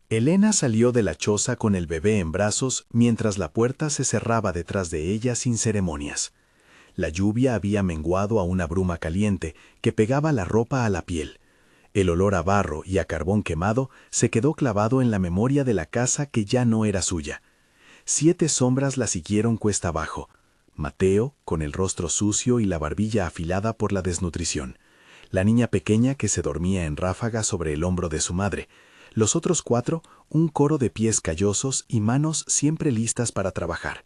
Elena salió de la choza con el bebé en brazos mientras la puerta se cerraba detrás de ella sin ceremonias. La lluvia había menguado a una bruma caliente que pegaba la ropa a la piel. El olor a barro y a carbón quemado se quedó clavado en la memoria de la casa que ya no era suya. 7 sombras la siguieron cuesta abajo. Mateo, con el rostro sucio y la barbilla afilada por la desnutrición. La niña pequeña que se dormía en ráfagas sobre el hombro de su madre. Los otros 4, un coro de pies callosos y manos siempre listas para trabajar.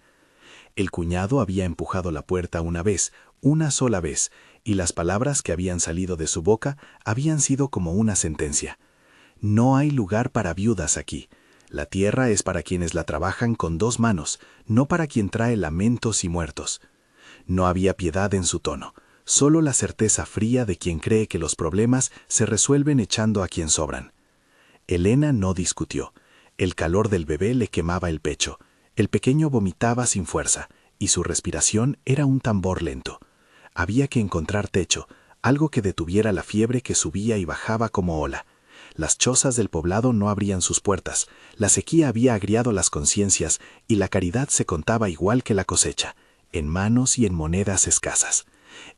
El cuñado había empujado la puerta una sola vez, y las palabras que habían salido de su boca habían sido como una sentencia. No hay lugar para viudas aquí. La tierra es para quienes la trabajan con 2 manos, no para quien trae lamentos y muertos. No había piedad en su tono, solo la certeza fría de quien cree que los problemas se resuelven echando a quien sobran. Elena no discutió. El calor del bebé le quemaba el pecho. El pequeño vomitaba sin fuerza, y su respiración era un tambor lento. Había que encontrar techo, algo que detuviera la fiebre que subía y bajaba como ola. Las chozas del poblado no abrían sus puertas, la sequía había agriado las conciencias y la caridad se contaba igual que la cosecha, en manos y en monedas escasas.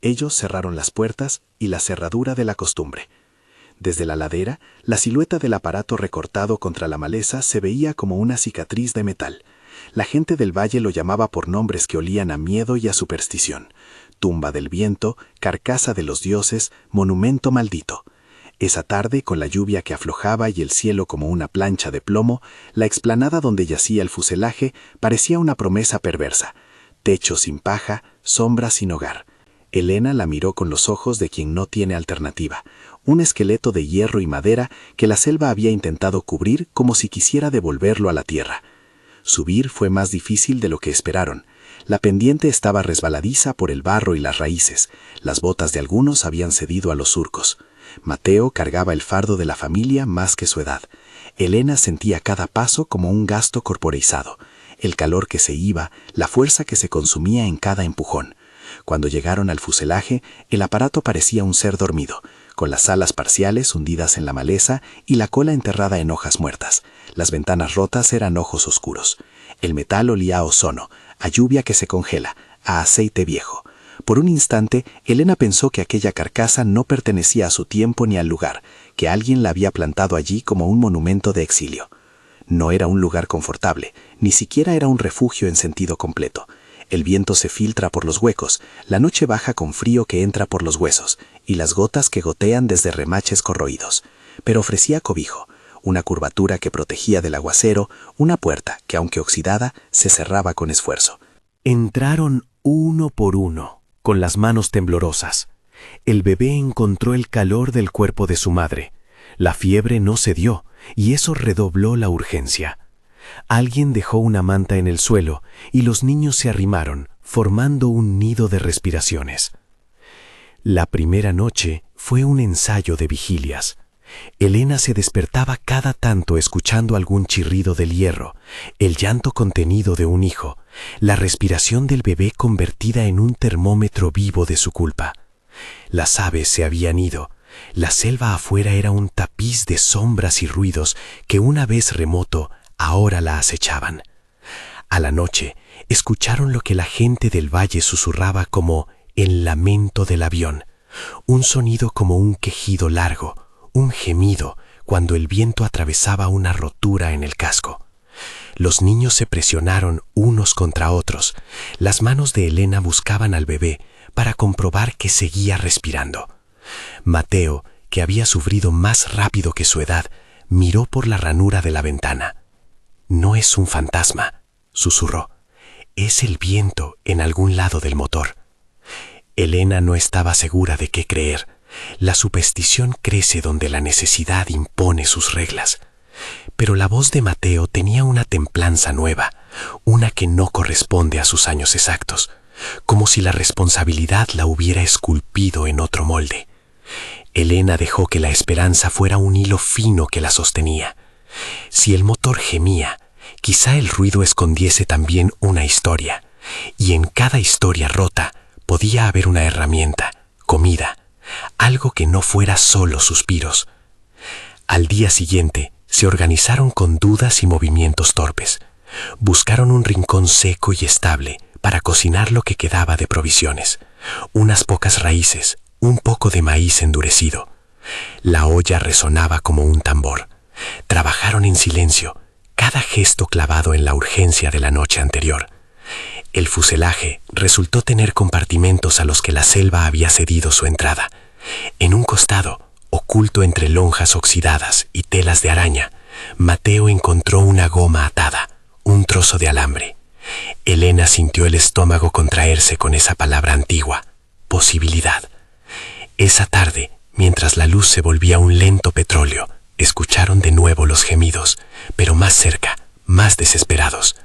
Ellos cerraron las puertas y la cerradura de la costumbre. Desde la ladera, la silueta del aparato recortado contra la maleza se veía como una cicatriz de metal. La gente del valle lo llamaba por nombres que olían a miedo y a superstición. Tumba del viento, carcasa de los dioses, monumento maldito. Esa tarde, con la lluvia que aflojaba y el cielo como una plancha de plomo, la explanada donde yacía el fuselaje parecía una promesa perversa. Techo sin paja, sombra sin hogar. Elena la miró con los ojos de quien no tiene alternativa. Un esqueleto de hierro y madera que la selva había intentado cubrir como si quisiera devolverlo a la tierra. Subir fue más difícil de lo que esperaron. La pendiente estaba resbaladiza por el barro y las raíces. Las botas de algunos habían cedido a los surcos. Mateo cargaba el fardo de la familia más que su edad. Elena sentía cada paso como un gasto corporeizado. El calor que se iba, la fuerza que se consumía en cada empujón. Cuando llegaron al fuselaje, el aparato parecía un ser dormido, con las alas parciales hundidas en la maleza y la cola enterrada en hojas muertas. Las ventanas rotas eran ojos oscuros. El metal olía a ozono, a lluvia que se congela, a aceite viejo. Por un instante, Elena pensó que aquella carcasa no pertenecía a su tiempo ni al lugar, que alguien la había plantado allí como un monumento de exilio. No era un lugar confortable, ni siquiera era un refugio en sentido completo. El viento se filtra por los huecos, la noche baja con frío que entra por los huesos, y las gotas que gotean desde remaches corroídos. Pero ofrecía cobijo, una curvatura que protegía del aguacero, una puerta que, aunque oxidada, se cerraba con esfuerzo. Entraron uno por uno, con las manos temblorosas. El bebé encontró el calor del cuerpo de su madre. La fiebre no cedió, y eso redobló la urgencia. Alguien dejó una manta en el suelo, y los niños se arrimaron, formando un nido de respiraciones. La primera noche fue un ensayo de vigilias. Elena se despertaba cada tanto escuchando algún chirrido del hierro, el llanto contenido de un hijo, la respiración del bebé convertida en un termómetro vivo de su culpa. Las aves se habían ido. La selva afuera era un tapiz de sombras y ruidos que una vez remoto, ahora la acechaban. A la noche, escucharon lo que la gente del valle susurraba como el lamento del avión, un sonido como un quejido largo, un gemido cuando el viento atravesaba una rotura en el casco. Los niños se presionaron unos contra otros. Las manos de Elena buscaban al bebé para comprobar que seguía respirando. Mateo, que había sufrido más rápido que su edad, miró por la ranura de la ventana. «No es un fantasma», susurró. «Es el viento en algún lado del motor». Elena no estaba segura de qué creer. La superstición crece donde la necesidad impone sus reglas. Pero la voz de Mateo tenía una templanza nueva, una que no corresponde a sus años exactos, como si la responsabilidad la hubiera esculpido en otro molde. Elena dejó que la esperanza fuera un hilo fino que la sostenía. Si el motor gemía, quizá el ruido escondiese también una historia, y en cada historia rota podía haber una herramienta, comida, algo que no fuera solo suspiros. Al día siguiente Se organizaron con dudas y movimientos torpes. Buscaron un rincón seco y estable para cocinar lo que quedaba de provisiones. Unas pocas raíces, un poco de maíz endurecido. La olla resonaba como un tambor. Trabajaron en silencio, cada gesto clavado en la urgencia de la noche anterior. El fuselaje resultó tener compartimentos a los que la selva había cedido su entrada. En un costado, oculto entre lonjas oxidadas y telas de araña, Mateo encontró una goma atada, un trozo de alambre. Elena sintió el estómago contraerse con esa palabra antigua, posibilidad. Esa tarde, mientras la luz se volvía un lento petróleo, escucharon de nuevo los gemidos, pero más cerca, más desesperados.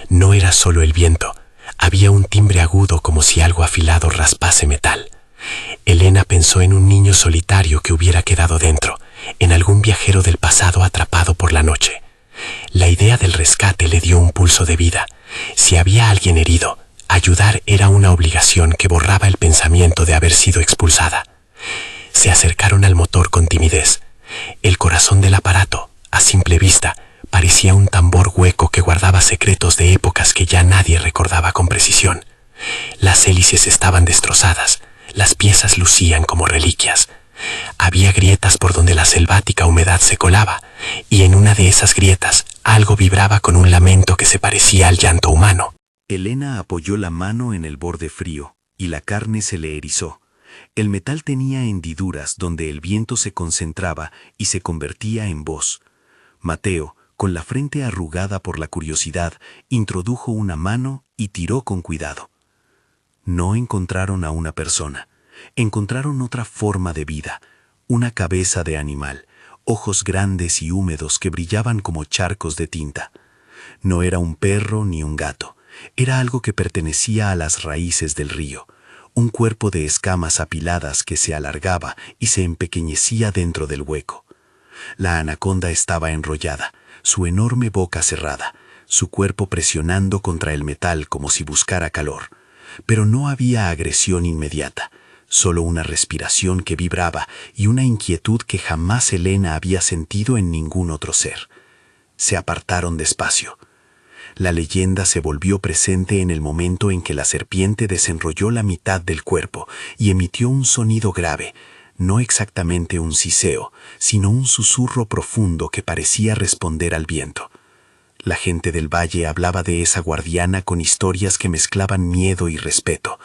No era solo el viento, había un timbre agudo como si algo afilado raspase metal. Elena pensó en un niño solitario que hubiera quedado dentro, en algún viajero del pasado atrapado por la noche. La idea del rescate le dio un pulso de vida. Si había alguien herido, ayudar era una obligación que borraba el pensamiento de haber sido expulsada. Se acercaron al motor con timidez. El corazón del aparato, a simple vista, parecía un tambor hueco que guardaba secretos de épocas que ya nadie recordaba con precisión. Las hélices estaban destrozadas, las piezas lucían como reliquias. Había grietas por donde la selvática humedad se colaba, y en una de esas grietas algo vibraba con un lamento que se parecía al llanto humano. Elena apoyó la mano en el borde frío, y la carne se le erizó. El metal tenía hendiduras donde el viento se concentraba y se convertía en voz. Mateo, con la frente arrugada por la curiosidad, introdujo una mano y tiró con cuidado. No encontraron a una persona. Encontraron otra forma de vida, una cabeza de animal, ojos grandes y húmedos que brillaban como charcos de tinta. No era un perro ni un gato, era algo que pertenecía a las raíces del río, un cuerpo de escamas apiladas que se alargaba y se empequeñecía dentro del hueco. La anaconda estaba enrollada, su enorme boca cerrada, su cuerpo presionando contra el metal como si buscara calor. Pero no había agresión inmediata, solo una respiración que vibraba y una inquietud que jamás Elena había sentido en ningún otro ser. Se apartaron despacio. La leyenda se volvió presente en el momento en que la serpiente desenrolló la mitad del cuerpo y emitió un sonido grave, no exactamente un siseo, sino un susurro profundo que parecía responder al viento. La gente del valle hablaba de esa guardiana con historias que mezclaban miedo y respeto,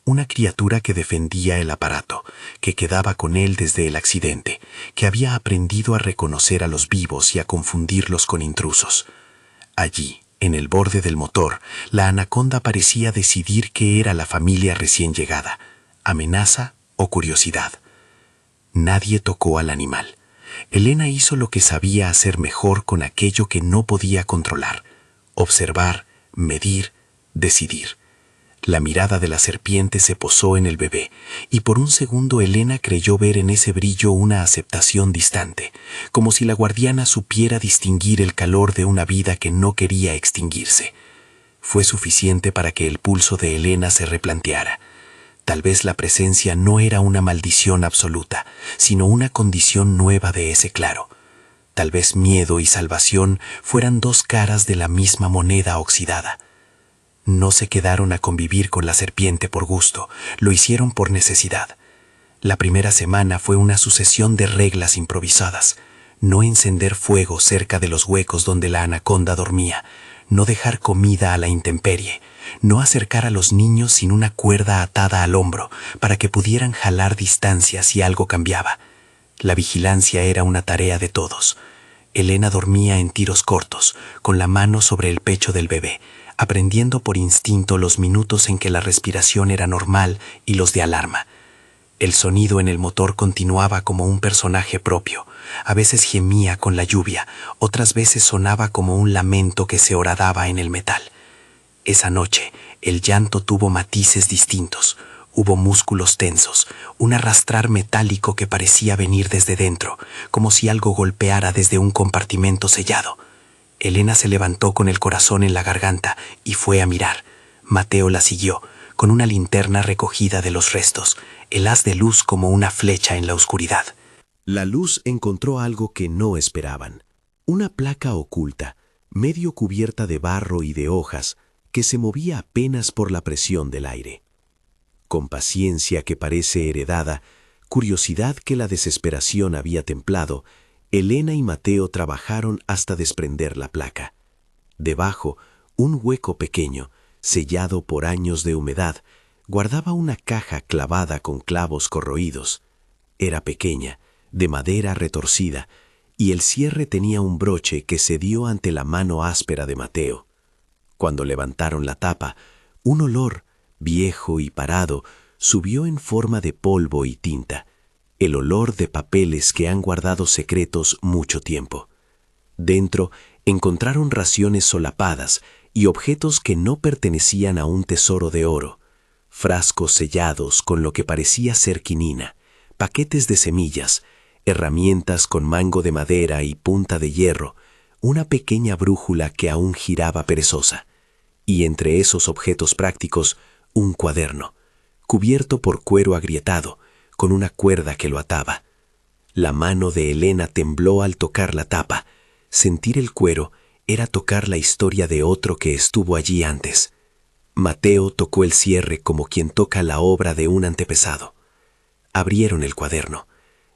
una criatura que defendía el aparato, que quedaba con él desde el accidente, que había aprendido a reconocer a los vivos y a confundirlos con intrusos. Allí, en el borde del motor, la anaconda parecía decidir qué era la familia recién llegada, amenaza o curiosidad. Nadie tocó al animal. Elena hizo lo que sabía hacer mejor con aquello que no podía controlar: observar, medir, decidir. La mirada de la serpiente se posó en el bebé, y por un segundo Elena creyó ver en ese brillo una aceptación distante, como si la guardiana supiera distinguir el calor de una vida que no quería extinguirse. Fue suficiente para que el pulso de Elena se replanteara. Tal vez la presencia no era una maldición absoluta, sino una condición nueva de ese claro. Tal vez miedo y salvación fueran dos caras de la misma moneda oxidada. No se quedaron a convivir con la serpiente por gusto, lo hicieron por necesidad. La primera semana fue una sucesión de reglas improvisadas: no encender fuego cerca de los huecos donde la anaconda dormía, no dejar comida a la intemperie, no acercar a los niños sin una cuerda atada al hombro para que pudieran jalar distancia si algo cambiaba. La vigilancia era una tarea de todos. Elena dormía en tiros cortos, con la mano sobre el pecho del bebé, aprendiendo por instinto los minutos en que la respiración era normal y los de alarma. El sonido en el motor continuaba como un personaje propio. A veces gemía con la lluvia, otras veces sonaba como un lamento que se horadaba en el metal. Esa noche, el llanto tuvo matices distintos. Hubo músculos tensos, un arrastrar metálico que parecía venir desde dentro, como si algo golpeara desde un compartimento sellado. Elena se levantó con el corazón en la garganta y fue a mirar. Mateo la siguió, con una linterna recogida de los restos, el haz de luz como una flecha en la oscuridad. La luz encontró algo que no esperaban: Una placa oculta, medio cubierta de barro y de hojas, que se movía apenas por la presión del aire. Con paciencia que parece heredada, curiosidad que la desesperación había templado, Elena y Mateo trabajaron hasta desprender la placa. Debajo, un hueco pequeño, sellado por años de humedad, guardaba una caja clavada con clavos corroídos. Era pequeña, de madera retorcida, y el cierre tenía un broche que cedió ante la mano áspera de Mateo. Cuando levantaron la tapa, un olor, viejo y parado, subió en forma de polvo y tinta, el olor de papeles que han guardado secretos mucho tiempo. Dentro encontraron raciones solapadas y objetos que no pertenecían a un tesoro de oro, frascos sellados con lo que parecía ser quinina, paquetes de semillas, herramientas con mango de madera y punta de hierro, una pequeña brújula que aún giraba perezosa, y entre esos objetos prácticos, un cuaderno, cubierto por cuero agrietado, con una cuerda que lo ataba. La mano de Elena tembló al tocar la tapa. Sentir el cuero era tocar la historia de otro que estuvo allí antes. Mateo tocó el cierre como quien toca la obra de un antepasado. Abrieron el cuaderno.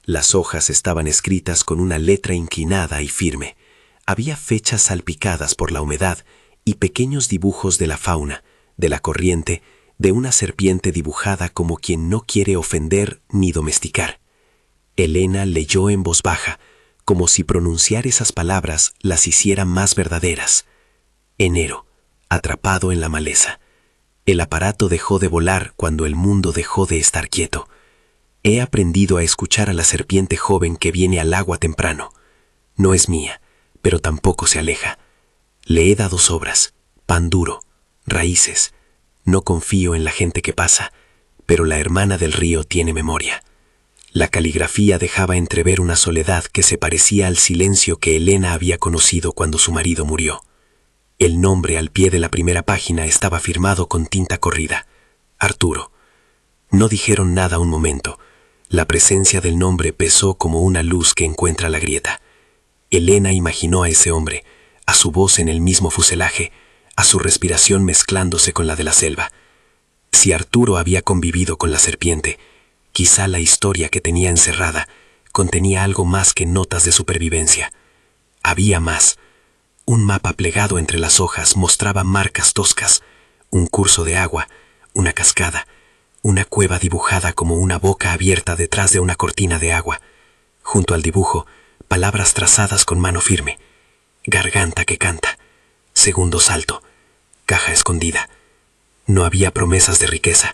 Las hojas estaban escritas con una letra inclinada y firme. Había fechas salpicadas por la humedad y pequeños dibujos de la fauna, de la corriente, de una serpiente dibujada como quien no quiere ofender ni domesticar. Elena leyó en voz baja, como si pronunciar esas palabras las hiciera más verdaderas. Enero, atrapado en la maleza. El aparato dejó de volar cuando el mundo dejó de estar quieto. He aprendido a escuchar a la serpiente joven que viene al agua temprano. No es mía, pero tampoco se aleja. Le he dado sobras, pan duro, raíces. No confío en la gente que pasa, pero la hermana del río tiene memoria. La caligrafía dejaba entrever una soledad que se parecía al silencio que Elena había conocido cuando su marido murió. El nombre al pie de la primera página estaba firmado con tinta corrida. Arturo. No dijeron nada un momento. La presencia del nombre pesó como una luz que encuentra la grieta. Elena imaginó a ese hombre, a su voz en el mismo fuselaje, a su respiración mezclándose con la de la selva. Si Arturo había convivido con la serpiente, quizá la historia que tenía encerrada contenía algo más que notas de supervivencia. Había más. Un mapa plegado entre las hojas mostraba marcas toscas, un curso de agua, una cascada, una cueva dibujada como una boca abierta detrás de una cortina de agua. Junto al dibujo, palabras trazadas con mano firme. Garganta que canta. Segundo salto. Caja escondida. No había promesas de riqueza,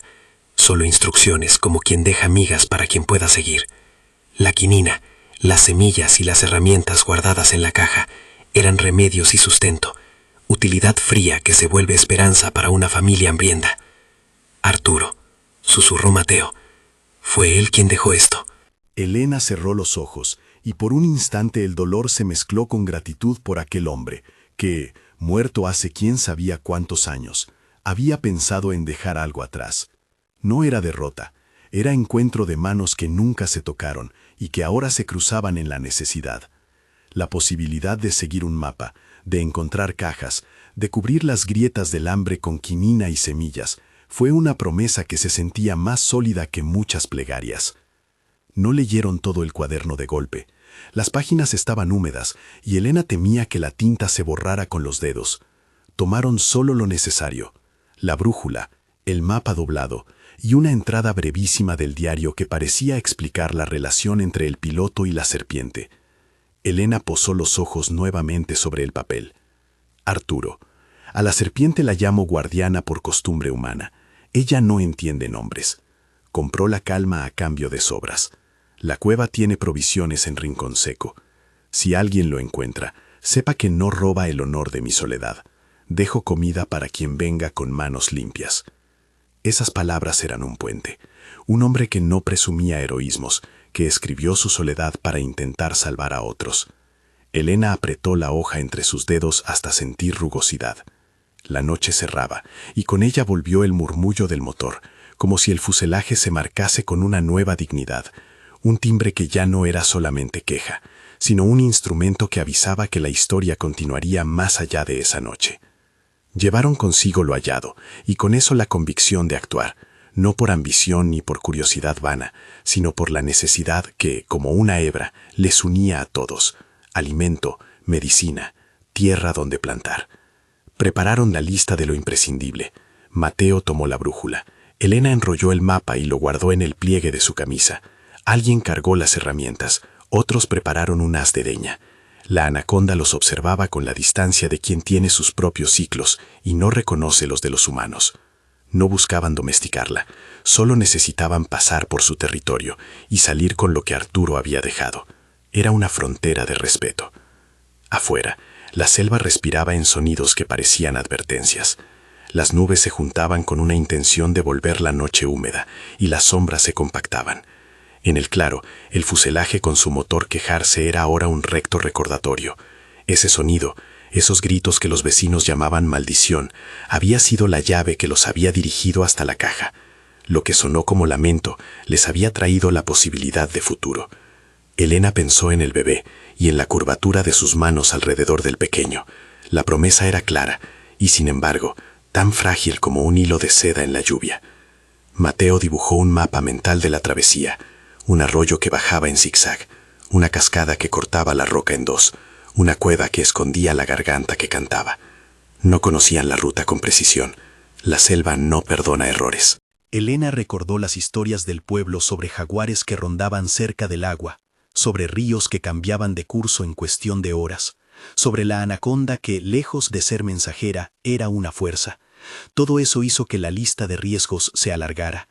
solo instrucciones como quien deja migas para quien pueda seguir. La quinina, las semillas y las herramientas guardadas en la caja eran remedios y sustento, utilidad fría que se vuelve esperanza para una familia hambrienta. Arturo, susurró Mateo. ¿Fue él quien dejó esto? Elena cerró los ojos y por un instante el dolor se mezcló con gratitud por aquel hombre que, muerto hace quién sabía cuántos años, había pensado en dejar algo atrás. No era derrota, era encuentro de manos que nunca se tocaron y que ahora se cruzaban en la necesidad. La posibilidad de seguir un mapa, de encontrar cajas, de cubrir las grietas del hambre con quinina y semillas, fue una promesa que se sentía más sólida que muchas plegarias. No leyeron todo el cuaderno de golpe. Las páginas estaban húmedas y Elena temía que la tinta se borrara con los dedos. Tomaron solo lo necesario: la brújula, el mapa doblado y una entrada brevísima del diario que parecía explicar la relación entre el piloto y la serpiente. Elena posó los ojos nuevamente sobre el papel. Arturo. A la serpiente la llamo guardiana por costumbre humana. Ella no entiende nombres. Compró la calma a cambio de sobras. La cueva tiene provisiones en Rincón Seco. Si alguien lo encuentra, sepa que no roba el honor de mi soledad. Dejo comida para quien venga con manos limpias. Esas palabras eran un puente. Un hombre que no presumía heroísmos, que escribió su soledad para intentar salvar a otros. Elena apretó la hoja entre sus dedos hasta sentir rugosidad. La noche cerraba, y con ella volvió el murmullo del motor, como si el fuselaje se marcase con una nueva dignidad, un timbre que ya no era solamente queja, sino un instrumento que avisaba que la historia continuaría más allá de esa noche. Llevaron consigo lo hallado, y con eso la convicción de actuar, no por ambición ni por curiosidad vana, sino por la necesidad que, como una hebra, les unía a todos: alimento, medicina, tierra donde plantar. Prepararon la lista de lo imprescindible. Mateo tomó la brújula. Elena enrolló el mapa y lo guardó en el pliegue de su camisa. Alguien cargó las herramientas, otros prepararon un haz de leña. La anaconda los observaba con la distancia de quien tiene sus propios ciclos y no reconoce los de los humanos. No buscaban domesticarla, solo necesitaban pasar por su territorio y salir con lo que Arturo había dejado. Era una frontera de respeto. Afuera, la selva respiraba en sonidos que parecían advertencias. Las nubes se juntaban con una intención de volver la noche húmeda y las sombras se compactaban. En el claro, el fuselaje con su motor quejarse era ahora un recto recordatorio. Ese sonido, esos gritos que los vecinos llamaban maldición, había sido la llave que los había dirigido hasta la caja. Lo que sonó como lamento les había traído la posibilidad de futuro. Elena pensó en el bebé y en la curvatura de sus manos alrededor del pequeño. La promesa era clara y, sin embargo, tan frágil como un hilo de seda en la lluvia. Mateo dibujó un mapa mental de la travesía: un arroyo que bajaba en zigzag, una cascada que cortaba la roca en dos, una cueva que escondía la garganta que cantaba. No conocían la ruta con precisión. La selva no perdona errores. Elena recordó las historias del pueblo sobre jaguares que rondaban cerca del agua, sobre ríos que cambiaban de curso en cuestión de horas, sobre la anaconda que, lejos de ser mensajera, era una fuerza. Todo eso hizo que la lista de riesgos se alargara,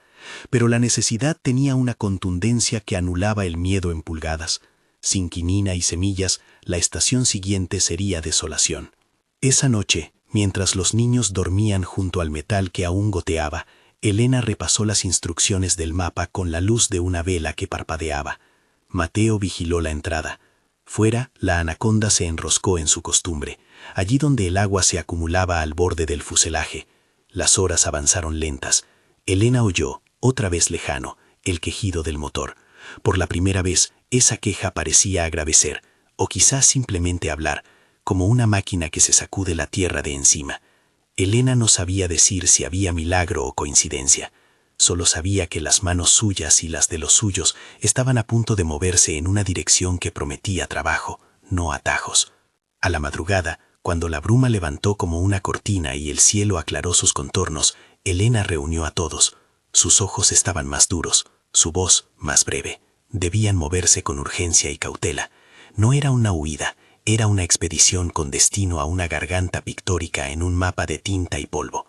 pero la necesidad tenía una contundencia que anulaba el miedo en pulgadas. Sin quinina y semillas, la estación siguiente sería desolación. Esa noche, mientras los niños dormían junto al metal que aún goteaba, Elena repasó las instrucciones del mapa con la luz de una vela que parpadeaba. Mateo vigiló la entrada. Fuera, la anaconda se enroscó en su costumbre, allí donde el agua se acumulaba al borde del fuselaje. Las horas avanzaron lentas. Elena oyó, otra vez lejano, el quejido del motor. Por la primera vez, esa queja parecía agradecer, o quizás simplemente hablar, como una máquina que se sacude la tierra de encima. Elena no sabía decir si había milagro o coincidencia. Solo sabía que las manos suyas y las de los suyos estaban a punto de moverse en una dirección que prometía trabajo, no atajos. A la madrugada, cuando la bruma levantó como una cortina y el cielo aclaró sus contornos, Elena reunió a todos. Sus ojos estaban más duros, su voz más breve. Debían moverse con urgencia y cautela. No era una huida, era una expedición con destino a una garganta pictórica en un mapa de tinta y polvo.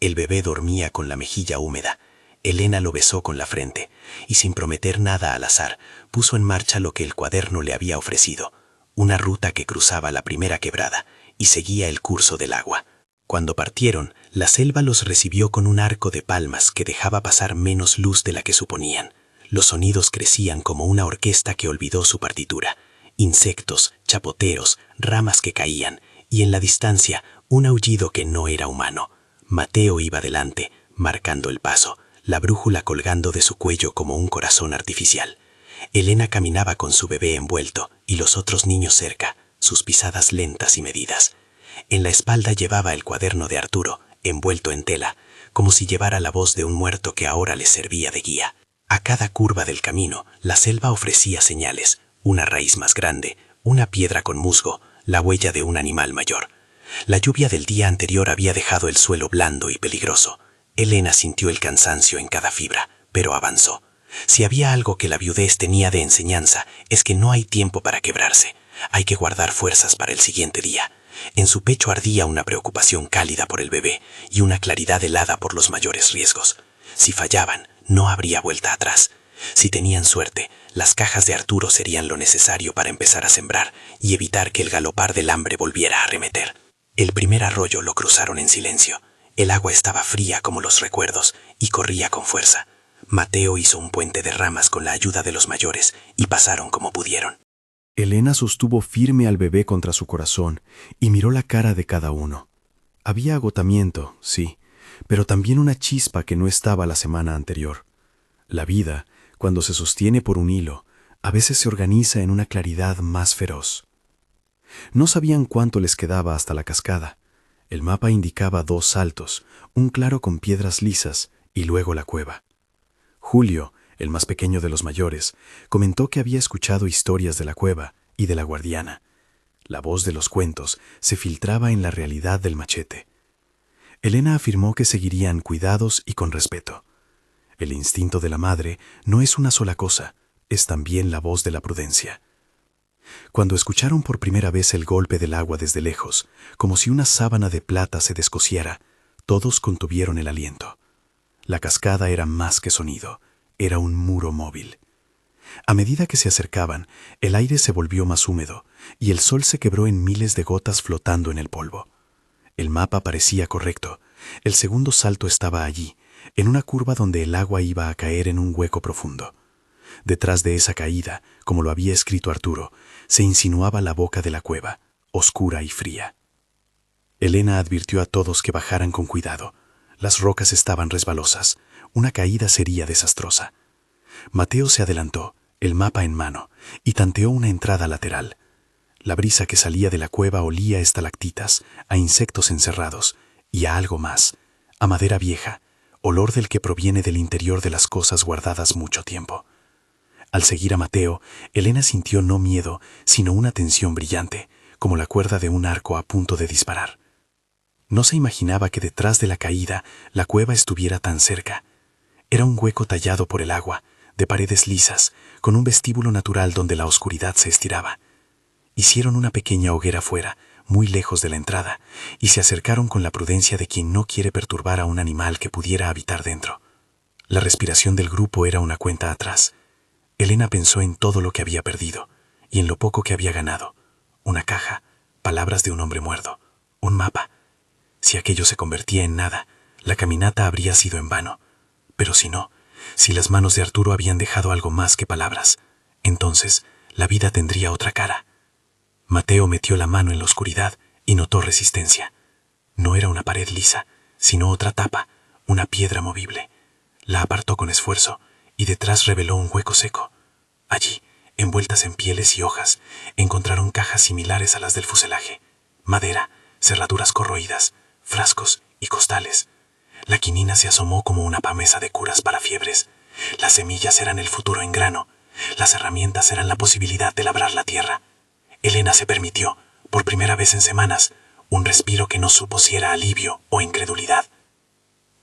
El bebé dormía con la mejilla húmeda. Elena lo besó con la frente, y sin prometer nada al azar, puso en marcha lo que el cuaderno le había ofrecido: una ruta que cruzaba la primera quebrada y seguía el curso del agua. Cuando partieron, la selva los recibió con un arco de palmas que dejaba pasar menos luz de la que suponían. Los sonidos crecían como una orquesta que olvidó su partitura. Insectos, chapoteos, ramas que caían, y en la distancia, un aullido que no era humano. Mateo iba delante, marcando el paso, la brújula colgando de su cuello como un corazón artificial. Elena caminaba con su bebé envuelto y los otros niños cerca, sus pisadas lentas y medidas. En la espalda llevaba el cuaderno de Arturo, envuelto en tela, como si llevara la voz de un muerto que ahora les servía de guía. A cada curva del camino, la selva ofrecía señales: una raíz más grande, una piedra con musgo, la huella de un animal mayor. La lluvia del día anterior había dejado el suelo blando y peligroso. Elena sintió el cansancio en cada fibra, pero avanzó. Si había algo que la viudez tenía de enseñanza, es que no hay tiempo para quebrarse. Hay que guardar fuerzas para el siguiente día. En su pecho ardía una preocupación cálida por el bebé y una claridad helada por los mayores riesgos. Si fallaban, no habría vuelta atrás. Si tenían suerte, las cajas de Arturo serían lo necesario para empezar a sembrar y evitar que el galopar del hambre volviera a arremeter. El primer arroyo lo cruzaron en silencio. El agua estaba fría como los recuerdos y corría con fuerza. Mateo hizo un puente de ramas con la ayuda de los mayores y pasaron como pudieron. Elena sostuvo firme al bebé contra su corazón y miró la cara de cada uno. Había agotamiento, sí, pero también una chispa que no estaba la semana anterior. La vida, cuando se sostiene por un hilo, a veces se organiza en una claridad más feroz. No sabían cuánto les quedaba hasta la cascada. El mapa indicaba 2 saltos, un claro con piedras lisas y luego la cueva. Julio, el más pequeño de los mayores, comentó que había escuchado historias de la cueva y de la guardiana. La voz de los cuentos se filtraba en la realidad del machete. Elena afirmó que seguirían cuidados y con respeto. El instinto de la madre no es una sola cosa, es también la voz de la prudencia. Cuando escucharon por primera vez el golpe del agua desde lejos, como si una sábana de plata se descosiera, todos contuvieron el aliento. La cascada era más que sonido, era un muro móvil. A medida que se acercaban, el aire se volvió más húmedo y el sol se quebró en miles de gotas flotando en el polvo. El mapa parecía correcto. El segundo salto estaba allí, en una curva donde el agua iba a caer en un hueco profundo. Detrás de esa caída, como lo había escrito Arturo, se insinuaba la boca de la cueva, oscura y fría. Elena advirtió a todos que bajaran con cuidado. Las rocas estaban resbalosas. Una caída sería desastrosa. Mateo se adelantó, el mapa en mano, y tanteó una entrada lateral. La brisa que salía de la cueva olía a estalactitas, a insectos encerrados y a algo más, a madera vieja, olor del que proviene del interior de las cosas guardadas mucho tiempo. Al seguir a Mateo, Elena sintió no miedo, sino una tensión brillante, como la cuerda de un arco a punto de disparar. No se imaginaba que detrás de la caída la cueva estuviera tan cerca. Era un hueco tallado por el agua, de paredes lisas, con un vestíbulo natural donde la oscuridad se estiraba. Hicieron una pequeña hoguera fuera, muy lejos de la entrada, y se acercaron con la prudencia de quien no quiere perturbar a un animal que pudiera habitar dentro. La respiración del grupo era una cuenta atrás. Elena pensó en todo lo que había perdido, y en lo poco que había ganado. Una caja, palabras de un hombre muerto, un mapa. Si aquello se convertía en nada, la caminata habría sido en vano. Pero si no, si las manos de Arturo habían dejado algo más que palabras, entonces la vida tendría otra cara. Mateo metió la mano en la oscuridad y notó resistencia. No era una pared lisa, sino otra tapa, una piedra movible. La apartó con esfuerzo y detrás reveló un hueco seco. Allí, envueltas en pieles y hojas, encontraron cajas similares a las del fuselaje, madera, cerraduras corroídas, frascos y costales. La quinina se asomó como una promesa de curas para fiebres. Las semillas eran el futuro en grano. Las herramientas eran la posibilidad de labrar la tierra. Elena se permitió, por primera vez en semanas, un respiro que no supo si era alivio o incredulidad.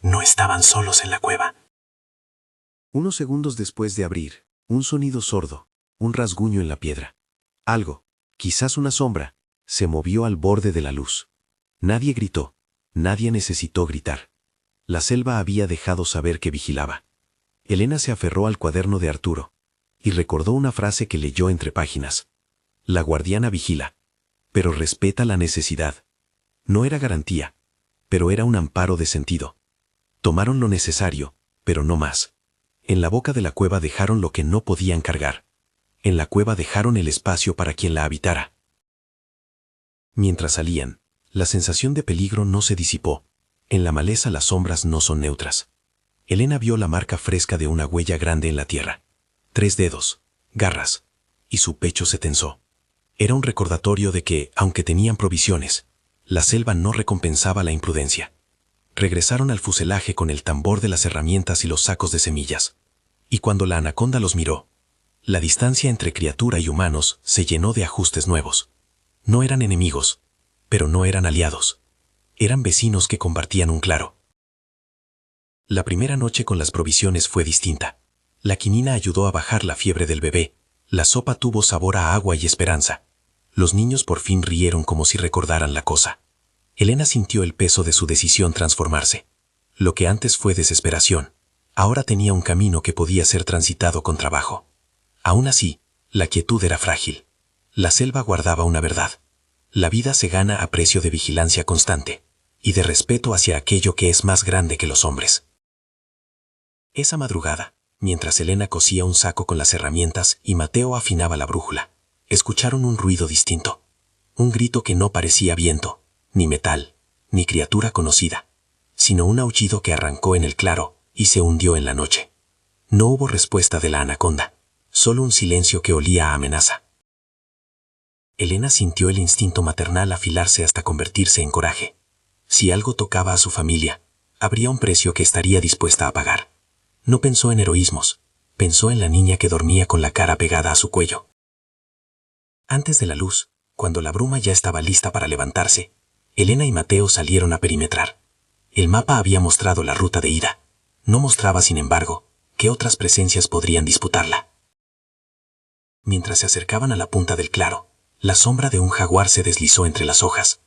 No estaban solos en la cueva. Unos segundos después de abrir, un sonido sordo, un rasguño en la piedra. Algo, quizás una sombra, se movió al borde de la luz. Nadie gritó, nadie necesitó gritar. La selva había dejado saber que vigilaba. Elena se aferró al cuaderno de Arturo y recordó una frase que leyó entre páginas. La guardiana vigila, pero respeta la necesidad. No era garantía, pero era un amparo de sentido. Tomaron lo necesario, pero no más. En la boca de la cueva dejaron lo que no podían cargar. En la cueva dejaron el espacio para quien la habitara. Mientras salían, la sensación de peligro no se disipó. En la maleza las sombras no son neutras. Elena vio la marca fresca de una huella grande en la tierra. 3 dedos, garras, y su pecho se tensó. Era un recordatorio de que, aunque tenían provisiones, la selva no recompensaba la imprudencia. Regresaron al fuselaje con el tambor de las herramientas y los sacos de semillas. Y cuando la anaconda los miró, la distancia entre criatura y humanos se llenó de ajustes nuevos. No eran enemigos, pero no eran aliados. Eran vecinos que compartían un claro. La primera noche con las provisiones fue distinta. La quinina ayudó a bajar la fiebre del bebé. La sopa tuvo sabor a agua y esperanza. Los niños por fin rieron como si recordaran la cosa. Elena sintió el peso de su decisión transformarse. Lo que antes fue desesperación, ahora tenía un camino que podía ser transitado con trabajo. Aún así, la quietud era frágil. La selva guardaba una verdad. La vida se gana a precio de vigilancia constante y de respeto hacia aquello que es más grande que los hombres. Esa madrugada, mientras Elena cosía un saco con las herramientas y Mateo afinaba la brújula, escucharon un ruido distinto. Un grito que no parecía viento, ni metal, ni criatura conocida, sino un aullido que arrancó en el claro y se hundió en la noche. No hubo respuesta de la anaconda. solo un silencio que olía a amenaza. Elena sintió el instinto maternal afilarse hasta convertirse en coraje. Si algo tocaba a su familia, habría un precio que estaría dispuesta a pagar. No pensó en heroísmos, pensó en la niña que dormía con la cara pegada a su cuello. Antes de la luz, cuando la bruma ya estaba lista para levantarse, Elena y Mateo salieron a perimetrar. El mapa había mostrado la ruta de ida. No mostraba, sin embargo, qué otras presencias podrían disputarla. Mientras se acercaban a la punta del claro, la sombra de un jaguar se deslizó entre las hojas.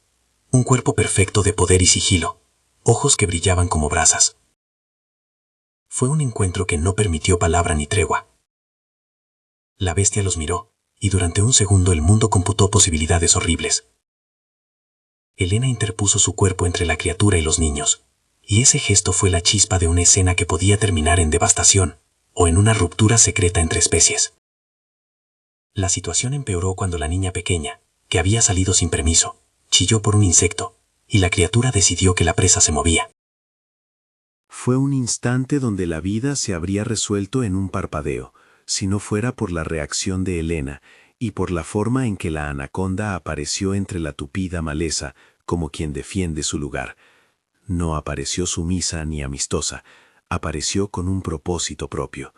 Un cuerpo perfecto de poder y sigilo, ojos que brillaban como brasas. Fue un encuentro que no permitió palabra ni tregua. La bestia los miró, y durante un segundo el mundo computó posibilidades horribles. Elena interpuso su cuerpo entre la criatura y los niños, y ese gesto fue la chispa de una escena que podía terminar en devastación, o en una ruptura secreta entre especies. La situación empeoró cuando la niña pequeña, que había salido sin permiso, chilló por un insecto, y la criatura decidió que la presa se movía. Fue un instante donde la vida se habría resuelto en un parpadeo, si no fuera por la reacción de Elena y por la forma en que la anaconda apareció entre la tupida maleza como quien defiende su lugar. No apareció sumisa ni amistosa, apareció con un propósito propio.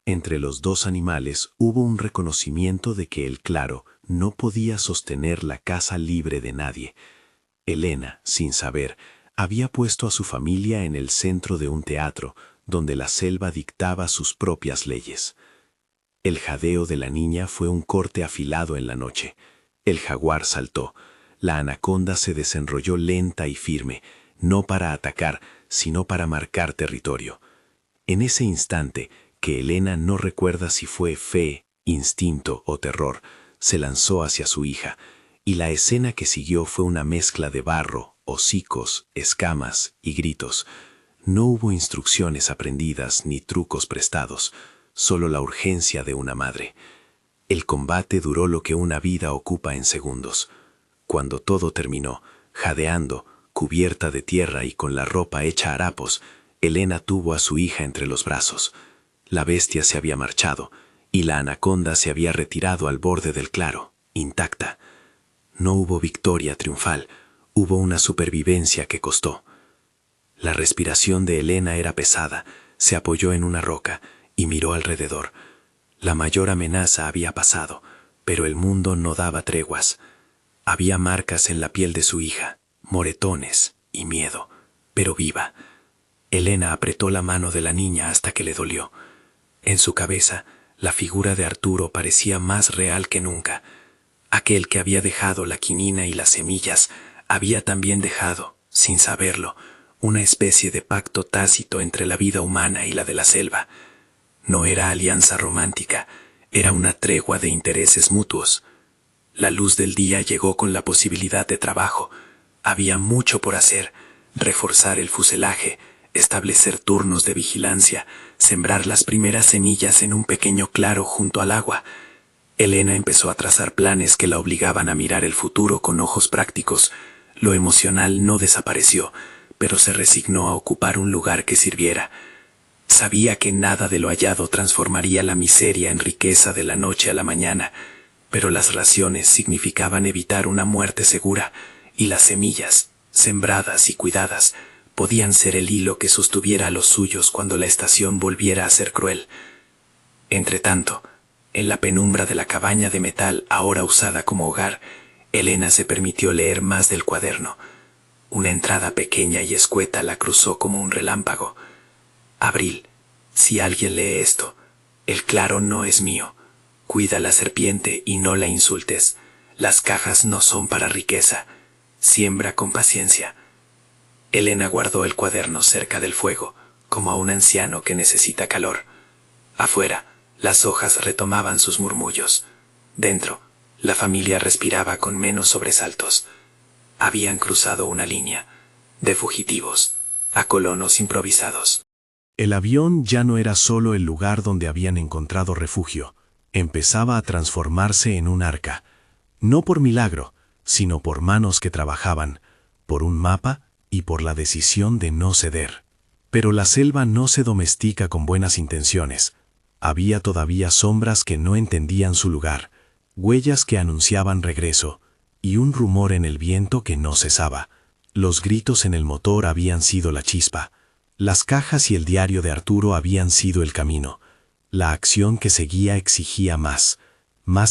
Entre los dos animales hubo un reconocimiento de que el claro no podía sostener la casa libre de nadie. Elena, sin saber, había puesto a su familia en el centro de un teatro donde la selva dictaba sus propias leyes. El jadeo de la niña fue un corte afilado en la noche. El jaguar saltó. La anaconda se desenrolló lenta y firme, no para atacar, sino para marcar territorio. En ese instante, que Elena no recuerda si fue fe, instinto o terror, se lanzó hacia su hija, y la escena que siguió fue una mezcla de barro, hocicos, escamas y gritos. No hubo instrucciones aprendidas ni trucos prestados, solo la urgencia de una madre. El combate duró lo que una vida ocupa en segundos. Cuando todo terminó, jadeando, cubierta de tierra y con la ropa hecha harapos, Elena tuvo a su hija entre los brazos. La bestia se había marchado, y la anaconda se había retirado al borde del claro, intacta. No hubo victoria triunfal, hubo una supervivencia que costó. La respiración de Elena era pesada, se apoyó en una roca y miró alrededor. La mayor amenaza había pasado, pero el mundo no daba treguas. Había marcas en la piel de su hija, moretones y miedo, pero viva. Elena apretó la mano de la niña hasta que le dolió. En su cabeza, la figura de Arturo parecía más real que nunca. Aquel que había dejado la quinina y las semillas había también dejado, sin saberlo, una especie de pacto tácito entre la vida humana y la de la selva. No era alianza romántica, era una tregua de intereses mutuos. La luz del día llegó con la posibilidad de trabajo. Había mucho por hacer: reforzar el fuselaje, establecer turnos de vigilancia, sembrar las primeras semillas en un pequeño claro junto al agua. Elena empezó a trazar planes que la obligaban a mirar el futuro con ojos prácticos. Lo emocional no desapareció, pero se resignó a ocupar un lugar que sirviera. Sabía que nada de lo hallado transformaría la miseria en riqueza de la noche a la mañana, pero las raciones significaban evitar una muerte segura, y las semillas, sembradas y cuidadas, podían ser el hilo que sostuviera a los suyos cuando la estación volviera a ser cruel. Entretanto, en la penumbra de la cabaña de metal ahora usada como hogar, Elena se permitió leer más del cuaderno. Una entrada pequeña y escueta la cruzó como un relámpago. Abril, si alguien lee esto, el claro no es mío. Cuida la serpiente y no la insultes. Las cajas no son para riqueza. Siembra con paciencia. Elena guardó el cuaderno cerca del fuego, como a un anciano que necesita calor. Afuera, las hojas retomaban sus murmullos. Dentro, la familia respiraba con menos sobresaltos. Habían cruzado una línea, de fugitivos a colonos improvisados. El avión ya no era solo el lugar donde habían encontrado refugio. Empezaba a transformarse en un arca. No por milagro, sino por manos que trabajaban, por un mapa y por la decisión de no ceder. Pero la selva no se domestica con buenas intenciones. Había todavía sombras que no entendían su lugar, huellas que anunciaban regreso, y un rumor en el viento que no cesaba. Los gritos en el motor habían sido la chispa. Las cajas y el diario de Arturo habían sido el camino. La acción que seguía exigía más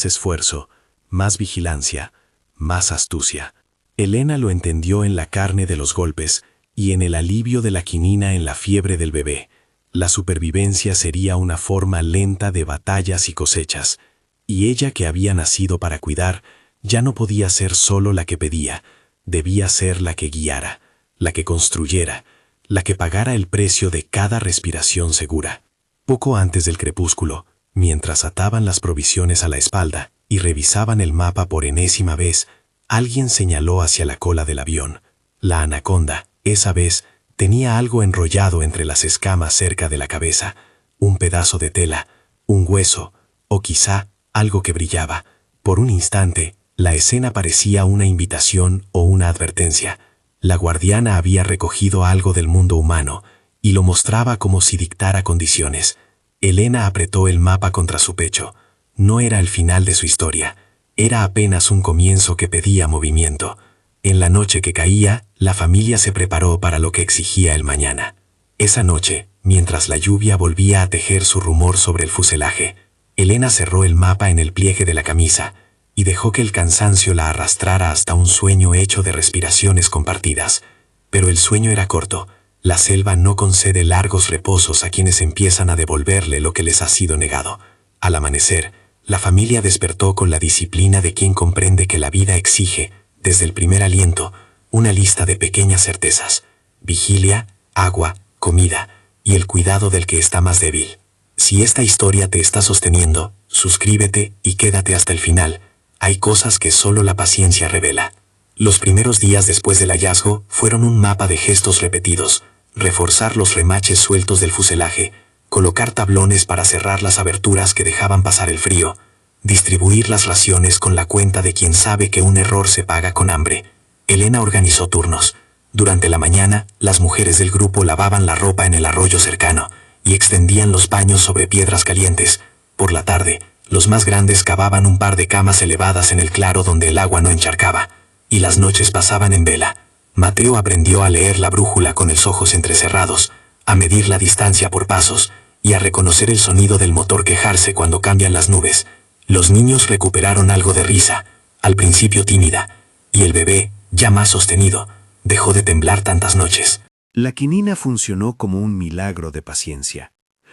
esfuerzo, más vigilancia, más astucia. Elena lo entendió en la carne de los golpes y en el alivio de la quinina en la fiebre del bebé. La supervivencia sería una forma lenta de batallas y cosechas, y ella que había nacido para cuidar, ya no podía ser solo la que pedía, debía ser la que guiara, la que construyera, la que pagara el precio de cada respiración segura. Poco antes del crepúsculo, mientras ataban las provisiones a la espalda y revisaban el mapa por enésima vez, alguien señaló hacia la cola del avión. La anaconda, esa vez, tenía algo enrollado entre las escamas cerca de la cabeza, un pedazo de tela, un hueso, o quizá algo que brillaba. Por un instante, la escena parecía una invitación o una advertencia. La guardiana había recogido algo del mundo humano y lo mostraba como si dictara condiciones. Elena apretó el mapa contra su pecho. No era el final de su historia, era apenas un comienzo que pedía movimiento. En la noche que caía, la familia se preparó para lo que exigía el mañana. Esa noche, mientras la lluvia volvía a tejer su rumor sobre el fuselaje, Elena cerró el mapa en el pliegue de la camisa y dejó que el cansancio la arrastrara hasta un sueño hecho de respiraciones compartidas. Pero el sueño era corto. La selva no concede largos reposos a quienes empiezan a devolverle lo que les ha sido negado. Al amanecer, la familia despertó con la disciplina de quien comprende que la vida exige, desde el primer aliento, una lista de pequeñas certezas: vigilia, agua, comida y el cuidado del que está más débil. Si esta historia te está sosteniendo, suscríbete y quédate hasta el final. Hay cosas que solo la paciencia revela. Los primeros días después del hallazgo fueron un mapa de gestos repetidos: reforzar los remaches sueltos del fuselaje, colocar tablones para cerrar las aberturas que dejaban pasar el frío, distribuir las raciones con la cuenta de quien sabe que un error se paga con hambre. Elena organizó turnos. Durante la mañana, las mujeres del grupo lavaban la ropa en el arroyo cercano y extendían los paños sobre piedras calientes. Por la tarde, los más grandes cavaban un par de camas elevadas en el claro donde el agua no encharcaba, y las noches pasaban en vela. Mateo aprendió a leer la brújula con los ojos entrecerrados, a medir la distancia por pasos y a reconocer el sonido del motor quejarse cuando cambian las nubes. Los niños recuperaron algo de risa, al principio tímida, y el bebé, ya más sostenido, dejó de temblar tantas noches. La quinina funcionó como un milagro de paciencia.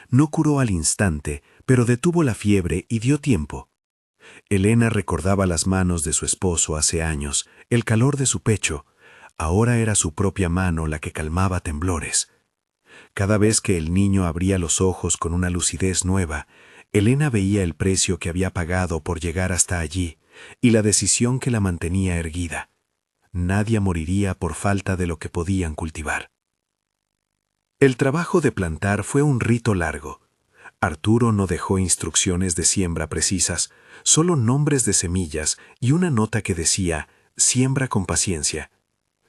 No curó al instante, pero detuvo la fiebre y dio tiempo. Elena recordaba las manos de su esposo hace años, el calor de su pecho. Ahora era su propia mano la que calmaba temblores. Cada vez que el niño abría los ojos con una lucidez nueva, Elena veía el precio que había pagado por llegar hasta allí y la decisión que la mantenía erguida. Nadie moriría por falta de lo que podían cultivar. El trabajo de plantar fue un rito largo. Arturo no dejó instrucciones de siembra precisas, solo nombres de semillas y una nota que decía: siembra con paciencia.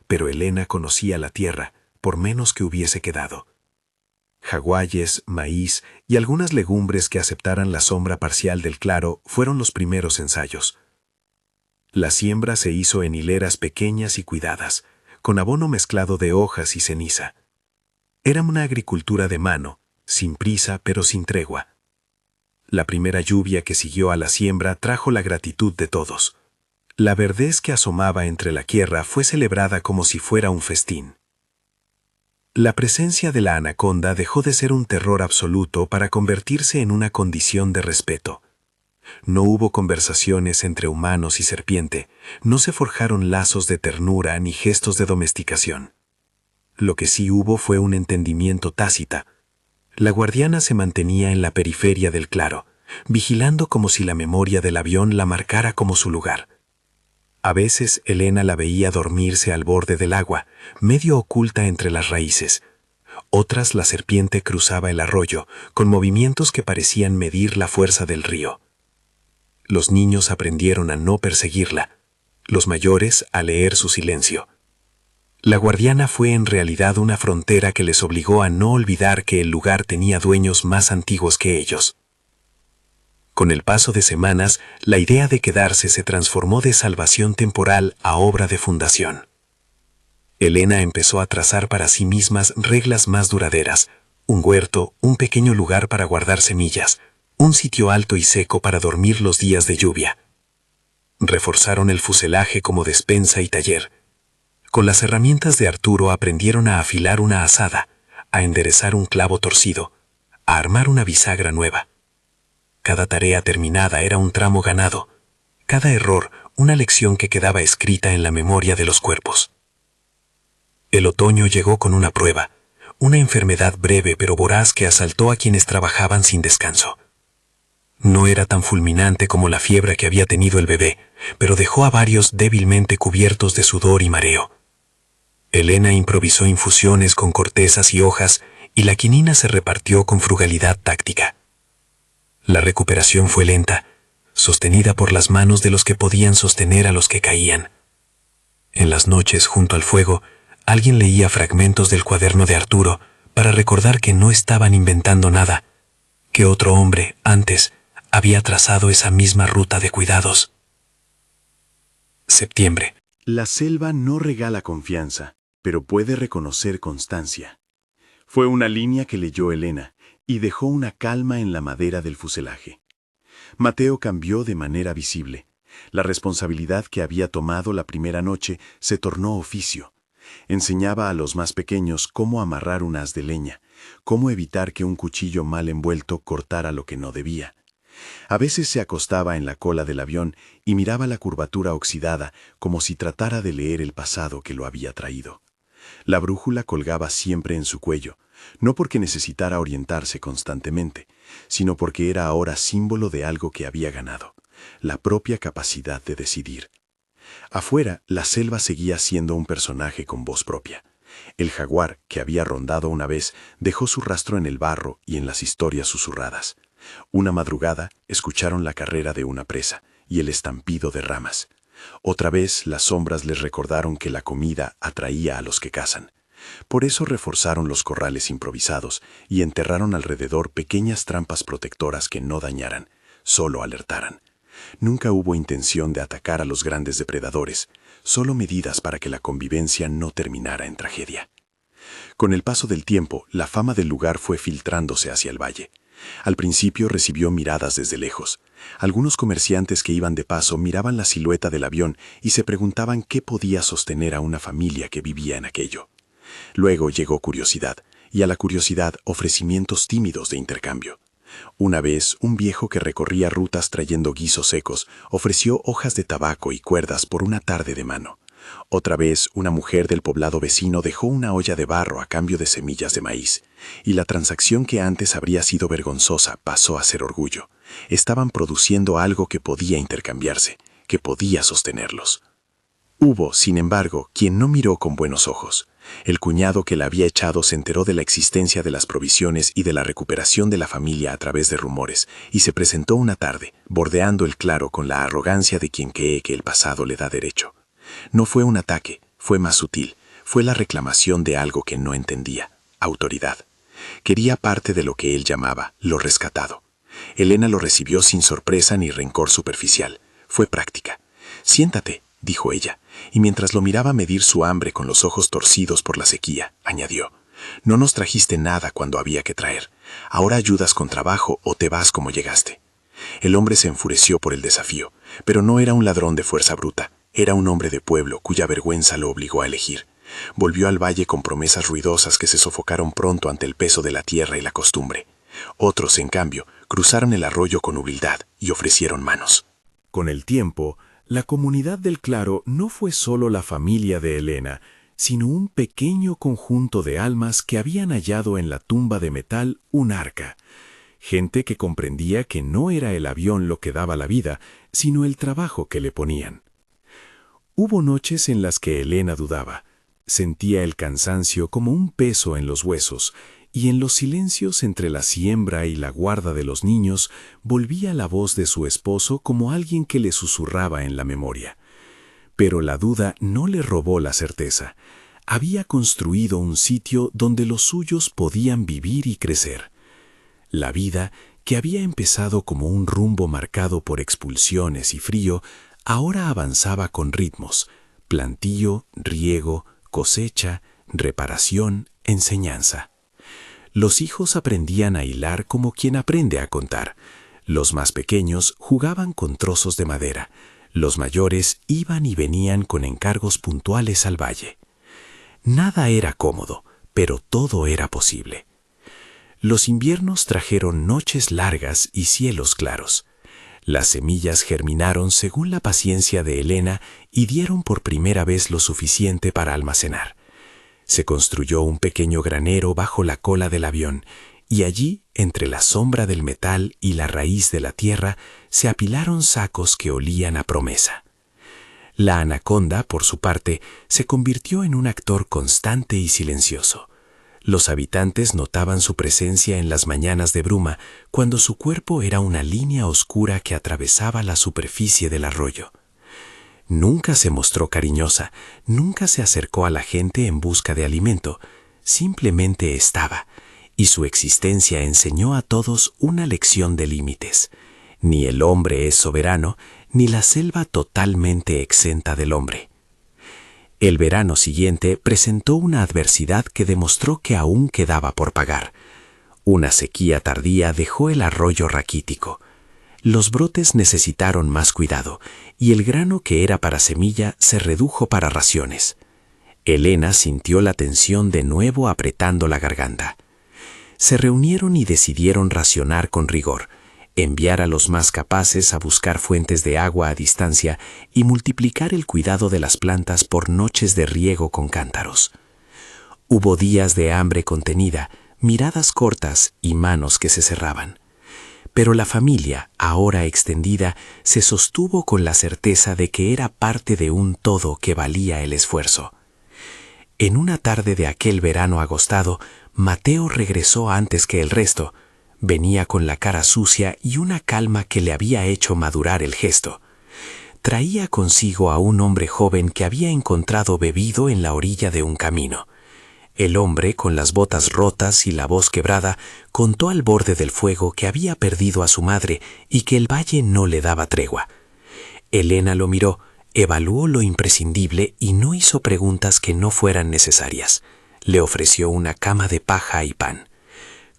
Pero Elena conocía la tierra, por menos que hubiese quedado. Jaguayes, maíz y algunas legumbres que aceptaran la sombra parcial del claro fueron los primeros ensayos. La siembra se hizo en hileras pequeñas y cuidadas, con abono mezclado de hojas y ceniza. Era una agricultura de mano, sin prisa pero sin tregua. La primera lluvia que siguió a la siembra trajo la gratitud de todos. La verdez que asomaba entre la tierra fue celebrada como si fuera un festín. La presencia de la anaconda dejó de ser un terror absoluto para convertirse en una condición de respeto. No hubo conversaciones entre humanos y serpiente, no se forjaron lazos de ternura ni gestos de domesticación. Lo que sí hubo fue un entendimiento tácita. La guardiana se mantenía en la periferia del claro, vigilando como si la memoria del avión la marcara como su lugar. A veces Elena la veía dormirse al borde del agua, medio oculta entre las raíces. Otras la serpiente cruzaba el arroyo, con movimientos que parecían medir la fuerza del río. Los niños aprendieron a no perseguirla, los mayores a leer su silencio. La guardiana fue en realidad una frontera que les obligó a no olvidar que el lugar tenía dueños más antiguos que ellos. Con el paso de semanas, la idea de quedarse se transformó de salvación temporal a obra de fundación. Elena empezó a trazar para sí mismas reglas más duraderas: un huerto, un pequeño lugar para guardar semillas, un sitio alto y seco para dormir los días de lluvia. Reforzaron el fuselaje como despensa y taller. Con las herramientas de Arturo aprendieron a afilar una azada, a enderezar un clavo torcido, a armar una bisagra nueva. Cada tarea terminada era un tramo ganado, cada error una lección que quedaba escrita en la memoria de los cuerpos. El otoño llegó con una prueba, una enfermedad breve pero voraz que asaltó a quienes trabajaban sin descanso. No era tan fulminante como la fiebre que había tenido el bebé, pero dejó a varios débilmente cubiertos de sudor y mareo. Elena improvisó infusiones con cortezas y hojas y la quinina se repartió con frugalidad táctica. La recuperación fue lenta, sostenida por las manos de los que podían sostener a los que caían. En las noches, junto al fuego, alguien leía fragmentos del cuaderno de Arturo para recordar que no estaban inventando nada, que otro hombre, antes, había trazado esa misma ruta de cuidados. Septiembre. La selva no regala confianza, pero puede reconocer constancia. Fue una línea que leyó Elena y dejó una calma en la madera del fuselaje. Mateo cambió de manera visible. La responsabilidad que había tomado la primera noche se tornó oficio. Enseñaba a los más pequeños cómo amarrar un haz de leña, cómo evitar que un cuchillo mal envuelto cortara lo que no debía. A veces se acostaba en la cola del avión y miraba la curvatura oxidada como si tratara de leer el pasado que lo había traído. La brújula colgaba siempre en su cuello, no porque necesitara orientarse constantemente, sino porque era ahora símbolo de algo que había ganado, la propia capacidad de decidir. Afuera, la selva seguía siendo un personaje con voz propia. El jaguar, que había rondado una vez, dejó su rastro en el barro y en las historias susurradas. Una madrugada, escucharon la carrera de una presa y el estampido de ramas. Otra vez, las sombras les recordaron que la comida atraía a los que cazan. Por eso reforzaron los corrales improvisados y enterraron alrededor pequeñas trampas protectoras que no dañaran, solo alertaran. Nunca hubo intención de atacar a los grandes depredadores, solo medidas para que la convivencia no terminara en tragedia. Con el paso del tiempo, la fama del lugar fue filtrándose hacia el valle. Al principio recibió miradas desde lejos. Algunos comerciantes que iban de paso miraban la silueta del avión y se preguntaban qué podía sostener a una familia que vivía en aquello. Luego llegó curiosidad, y a la curiosidad ofrecimientos tímidos de intercambio. Una vez, un viejo que recorría rutas trayendo guisos secos ofreció hojas de tabaco y cuerdas por una tarde de mano. Otra vez, una mujer del poblado vecino dejó una olla de barro a cambio de semillas de maíz, y la transacción que antes habría sido vergonzosa pasó a ser orgullo. Estaban produciendo algo que podía intercambiarse, que podía sostenerlos. Hubo, sin embargo, quien no miró con buenos ojos. El cuñado que la había echado se enteró de la existencia de las provisiones y de la recuperación de la familia a través de rumores, y se presentó una tarde, bordeando el claro con la arrogancia de quien cree que el pasado le da derecho. No fue un ataque, fue más sutil, fue la reclamación de algo que no entendía, autoridad. Quería parte de lo que él llamaba lo rescatado. Elena lo recibió sin sorpresa ni rencor superficial, fue práctica. «Siéntate», dijo ella, y mientras lo miraba medir su hambre con los ojos torcidos por la sequía, añadió: «No nos trajiste nada cuando había que traer. Ahora ayudas con trabajo o te vas como llegaste». El hombre se enfureció por el desafío, pero no era un ladrón de fuerza bruta. Era un hombre de pueblo cuya vergüenza lo obligó a elegir. Volvió al valle con promesas ruidosas que se sofocaron pronto ante el peso de la tierra y la costumbre. Otros, en cambio, cruzaron el arroyo con humildad y ofrecieron manos. Con el tiempo, la comunidad del Claro no fue solo la familia de Elena, sino un pequeño conjunto de almas que habían hallado en la tumba de metal un arca. Gente que comprendía que no era el avión lo que daba la vida, sino el trabajo que le ponían. Hubo noches en las que Elena dudaba. Sentía el cansancio como un peso en los huesos, y en los silencios entre la siembra y la guarda de los niños volvía la voz de su esposo como alguien que le susurraba en la memoria. Pero la duda no le robó la certeza. Había construido un sitio donde los suyos podían vivir y crecer. La vida, que había empezado como un rumbo marcado por expulsiones y frío, ahora avanzaba con ritmos: plantío, riego, cosecha, reparación, enseñanza. Los hijos aprendían a hilar como quien aprende a contar. Los más pequeños jugaban con trozos de madera. Los mayores iban y venían con encargos puntuales al valle. Nada era cómodo, pero todo era posible. Los inviernos trajeron noches largas y cielos claros. Las semillas germinaron según la paciencia de Elena y dieron por primera vez lo suficiente para almacenar. Se construyó un pequeño granero bajo la cola del avión, y allí, entre la sombra del metal y la raíz de la tierra, se apilaron sacos que olían a promesa. La anaconda, por su parte, se convirtió en un actor constante y silencioso. Los habitantes notaban su presencia en las mañanas de bruma, cuando su cuerpo era una línea oscura que atravesaba la superficie del arroyo. Nunca se mostró cariñosa, nunca se acercó a la gente en busca de alimento, simplemente estaba, y su existencia enseñó a todos una lección de límites. Ni el hombre es soberano, ni la selva totalmente exenta del hombre. El verano siguiente presentó una adversidad que demostró que aún quedaba por pagar. Una sequía tardía dejó el arroyo raquítico. Los brotes necesitaron más cuidado, y el grano que era para semilla se redujo para raciones. Elena sintió la tensión de nuevo apretando la garganta. Se reunieron y decidieron racionar con rigor, enviar a los más capaces a buscar fuentes de agua a distancia y multiplicar el cuidado de las plantas por noches de riego con cántaros. Hubo días de hambre contenida, miradas cortas y manos que se cerraban. Pero la familia, ahora extendida, se sostuvo con la certeza de que era parte de un todo que valía el esfuerzo. En una tarde de aquel verano agostado, Mateo regresó antes que el resto. Venía con la cara sucia y una calma que le había hecho madurar el gesto. Traía consigo a un hombre joven que había encontrado bebido en la orilla de un camino. El hombre, con las botas rotas y la voz quebrada, contó al borde del fuego que había perdido a su madre y que el valle no le daba tregua. Elena lo miró, evaluó lo imprescindible y no hizo preguntas que no fueran necesarias. Le ofreció una cama de paja y pan.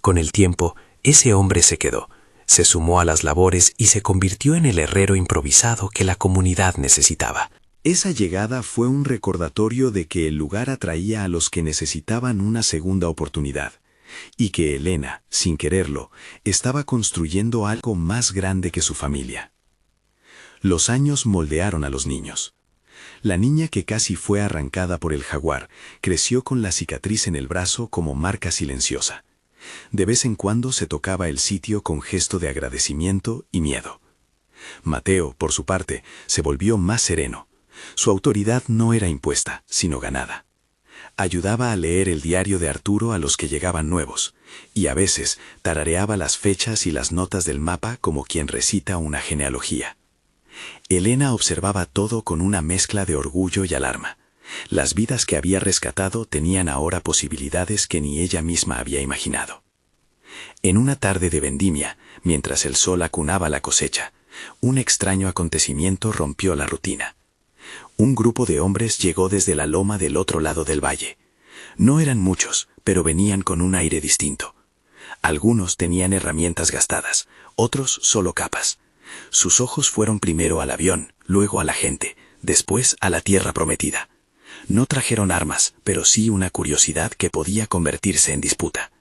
Con el tiempo, ese hombre se quedó, se sumó a las labores y se convirtió en el herrero improvisado que la comunidad necesitaba. Esa llegada fue un recordatorio de que el lugar atraía a los que necesitaban una segunda oportunidad, y que Elena, sin quererlo, estaba construyendo algo más grande que su familia. Los años moldearon a los niños. La niña que casi fue arrancada por el jaguar creció con la cicatriz en el brazo como marca silenciosa. De vez en cuando se tocaba el sitio con gesto de agradecimiento y miedo. Mateo, por su parte, se volvió más sereno. Su autoridad no era impuesta, sino ganada. Ayudaba a leer el diario de Arturo a los que llegaban nuevos, y a veces tarareaba las fechas y las notas del mapa como quien recita una genealogía. Elena observaba todo con una mezcla de orgullo y alarma. Las vidas que había rescatado tenían ahora posibilidades que ni ella misma había imaginado. En una tarde de vendimia, mientras el sol acunaba la cosecha, un extraño acontecimiento rompió la rutina. Un grupo de hombres llegó desde la loma del otro lado del valle. No eran muchos, pero venían con un aire distinto. Algunos tenían herramientas gastadas, otros solo capas. Sus ojos fueron primero al avión, luego a la gente, después a la tierra prometida. No trajeron armas, pero sí una curiosidad que podía convertirse en disputa.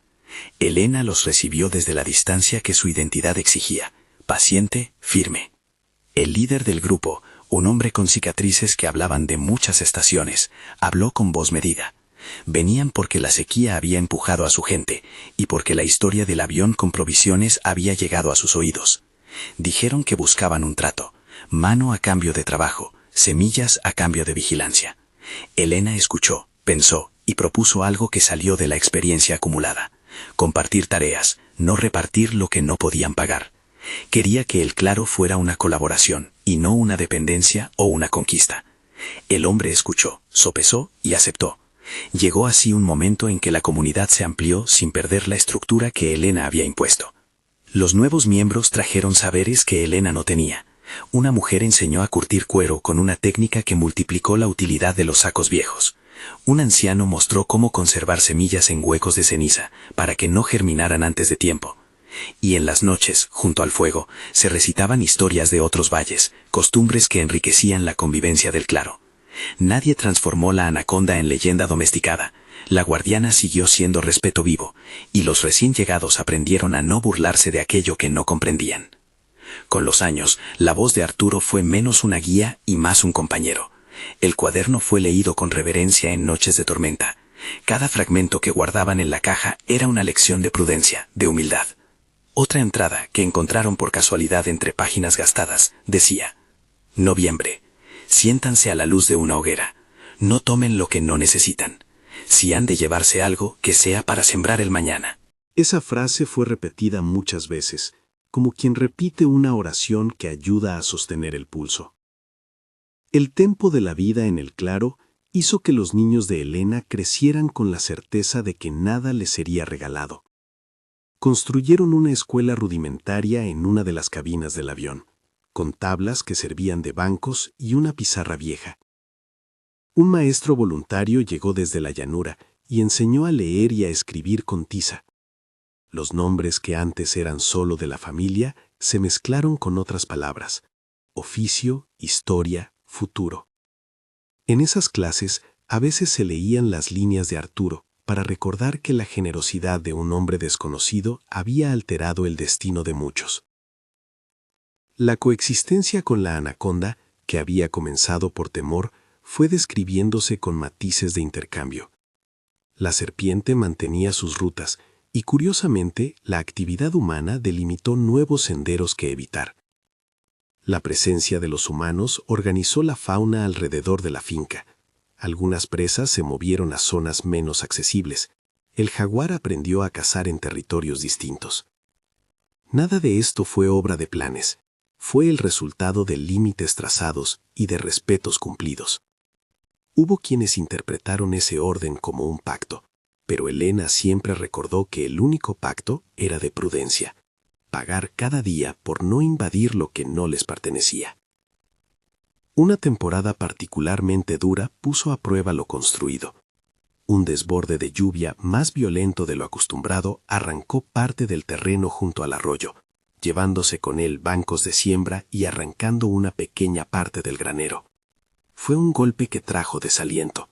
Elena los recibió desde la distancia que su identidad exigía, paciente, firme. El líder del grupo, un hombre con cicatrices que hablaban de muchas estaciones, habló con voz medida. Venían porque la sequía había empujado a su gente y porque la historia del avión con provisiones había llegado a sus oídos. Dijeron que buscaban un trato, mano a cambio de trabajo, semillas a cambio de vigilancia. Elena escuchó, pensó y propuso algo que salió de la experiencia acumulada: compartir tareas, no repartir lo que no podían pagar. Quería que el claro fuera una colaboración y no una dependencia o una conquista. El hombre escuchó, sopesó y aceptó. Llegó así un momento en que la comunidad se amplió sin perder la estructura que Elena había impuesto. Los nuevos miembros trajeron saberes que Elena no tenía. Una mujer enseñó a curtir cuero con una técnica que multiplicó la utilidad de los sacos viejos. Un anciano mostró cómo conservar semillas en huecos de ceniza para que no germinaran antes de tiempo. Y en las noches, junto al fuego, se recitaban historias de otros valles, costumbres que enriquecían la convivencia del claro. Nadie transformó la anaconda en leyenda domesticada. La guardiana siguió siendo respeto vivo, y los recién llegados aprendieron a no burlarse de aquello que no comprendían. Con los años, la voz de Arturo fue menos una guía y más un compañero. El cuaderno fue leído con reverencia en noches de tormenta. Cada fragmento que guardaban en la caja era una lección de prudencia, de humildad. Otra entrada, que encontraron por casualidad entre páginas gastadas, decía: Noviembre. Siéntanse a la luz de una hoguera. No tomen lo que no necesitan. Si han de llevarse algo, que sea para sembrar el mañana. Esa frase fue repetida muchas veces, como quien repite una oración que ayuda a sostener el pulso. El tempo de la vida en el claro hizo que los niños de Elena crecieran con la certeza de que nada les sería regalado. Construyeron una escuela rudimentaria en una de las cabinas del avión, con tablas que servían de bancos y una pizarra vieja. Un maestro voluntario llegó desde la llanura y enseñó a leer y a escribir con tiza. Los nombres que antes eran solo de la familia se mezclaron con otras palabras: oficio, historia, futuro. En esas clases a veces se leían las líneas de Arturo para recordar que la generosidad de un hombre desconocido había alterado el destino de muchos. La coexistencia con la anaconda, que había comenzado por temor, fue describiéndose con matices de intercambio. La serpiente mantenía sus rutas y, curiosamente, la actividad humana delimitó nuevos senderos que evitar. La presencia de los humanos organizó la fauna alrededor de la finca. Algunas presas se movieron a zonas menos accesibles. El jaguar aprendió a cazar en territorios distintos. Nada de esto fue obra de planes. Fue el resultado de límites trazados y de respetos cumplidos. Hubo quienes interpretaron ese orden como un pacto, pero Elena siempre recordó que el único pacto era de prudencia: pagar cada día por no invadir lo que no les pertenecía. Una temporada particularmente dura puso a prueba lo construido. Un desborde de lluvia más violento de lo acostumbrado arrancó parte del terreno junto al arroyo, llevándose con él bancos de siembra y arrancando una pequeña parte del granero. Fue un golpe que trajo desaliento.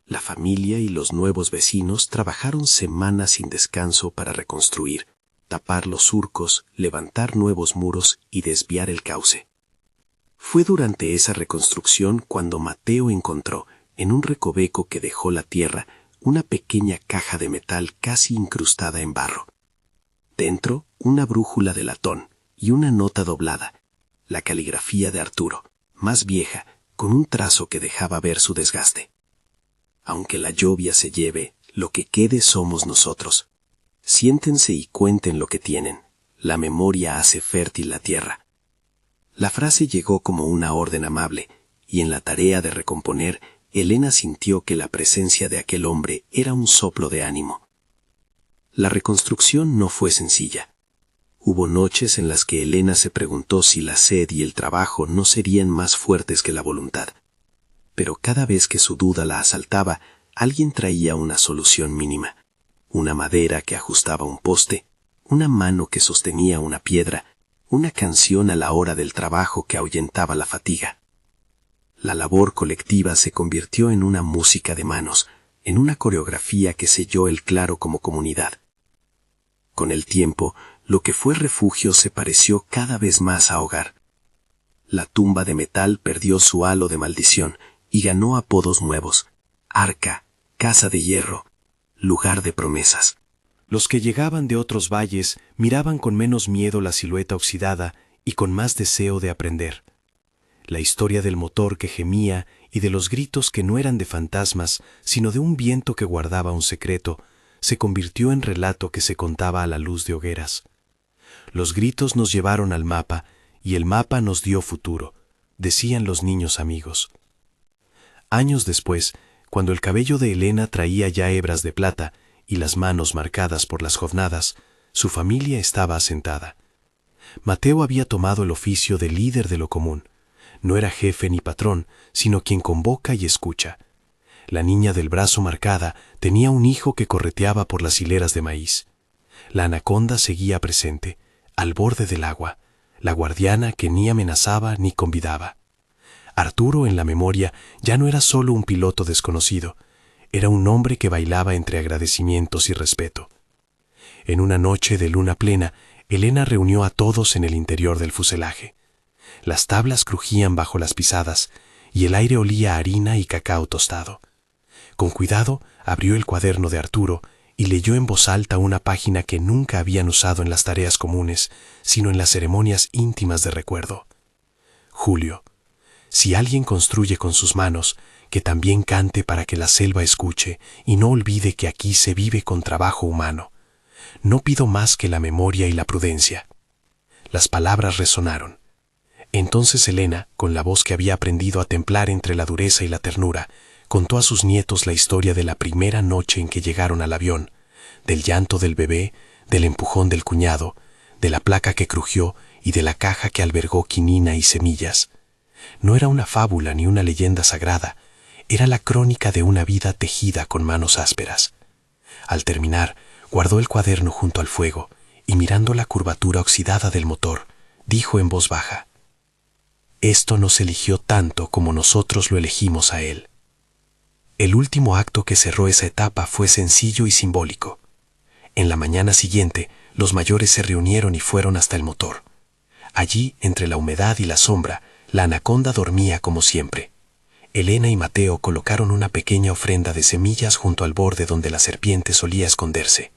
La familia y los nuevos vecinos trabajaron semanas sin descanso para reconstruir, tapar los surcos, levantar nuevos muros y desviar el cauce. Fue durante esa reconstrucción cuando Mateo encontró, en un recoveco que dejó la tierra, una pequeña caja de metal casi incrustada en barro. Dentro, una brújula de latón y una nota doblada, la caligrafía de Arturo, más vieja, con un trazo que dejaba ver su desgaste. Aunque la lluvia se lleve, lo que quede somos nosotros. Siéntense y cuenten lo que tienen. La memoria hace fértil la tierra. La frase llegó como una orden amable, y en la tarea de recomponer, Elena sintió que la presencia de aquel hombre era un soplo de ánimo. La reconstrucción no fue sencilla. Hubo noches en las que Elena se preguntó si la sed y el trabajo no serían más fuertes que la voluntad. Pero cada vez que su duda la asaltaba, alguien traía una solución mínima. Una madera que ajustaba un poste, una mano que sostenía una piedra, una canción a la hora del trabajo que ahuyentaba la fatiga. La labor colectiva se convirtió en una música de manos, en una coreografía que selló el claro como comunidad. Con el tiempo, lo que fue refugio se pareció cada vez más a hogar. La tumba de metal perdió su halo de maldición y ganó apodos nuevos: arca, casa de hierro, lugar de promesas. Los que llegaban de otros valles miraban con menos miedo la silueta oxidada y con más deseo de aprender. La historia del motor que gemía y de los gritos que no eran de fantasmas, sino de un viento que guardaba un secreto, se convirtió en relato que se contaba a la luz de hogueras. Los gritos nos llevaron al mapa y el mapa nos dio futuro, decían los niños amigos. Años después, cuando el cabello de Elena traía ya hebras de plata y las manos marcadas por las jornadas, Su familia estaba asentada. Mateo había tomado el oficio de líder de lo común. No era jefe ni patrón, sino quien convoca y escucha. La niña del brazo marcada tenía un hijo que correteaba por las hileras de maíz. La anaconda seguía presente, al borde del agua, la guardiana que ni amenazaba ni convidaba. Arturo, en la memoria, ya no era solo un piloto desconocido, era un hombre que bailaba entre agradecimientos y respeto. En una noche de luna plena, Elena reunió a todos en el interior del fuselaje. Las tablas crujían bajo las pisadas y el aire olía a harina y cacao tostado. Con cuidado abrió el cuaderno de Arturo y leyó en voz alta una página que nunca habían usado en las tareas comunes, sino en las ceremonias íntimas de recuerdo. Julio, si alguien construye con sus manos, que también cante para que la selva escuche y no olvide que aquí se vive con trabajo humano. No pido más que la memoria y la prudencia. Las palabras resonaron. Entonces Elena, con la voz que había aprendido a templar entre la dureza y la ternura, contó a sus nietos la historia de la primera noche en que llegaron al avión, del llanto del bebé, del empujón del cuñado, de la placa que crujió y de la caja que albergó quinina y semillas. No era una fábula ni una leyenda sagrada, era la crónica de una vida tejida con manos ásperas. Al terminar, guardó el cuaderno junto al fuego y mirando la curvatura oxidada del motor, dijo en voz baja: «Esto nos eligió tanto como nosotros lo elegimos a él». El último acto que cerró esa etapa fue sencillo y simbólico. En la mañana siguiente, los mayores se reunieron y fueron hasta el motor. Allí, entre la humedad y la sombra, la anaconda dormía como siempre. Elena y Mateo colocaron una pequeña ofrenda de semillas junto al borde donde la serpiente solía esconderse.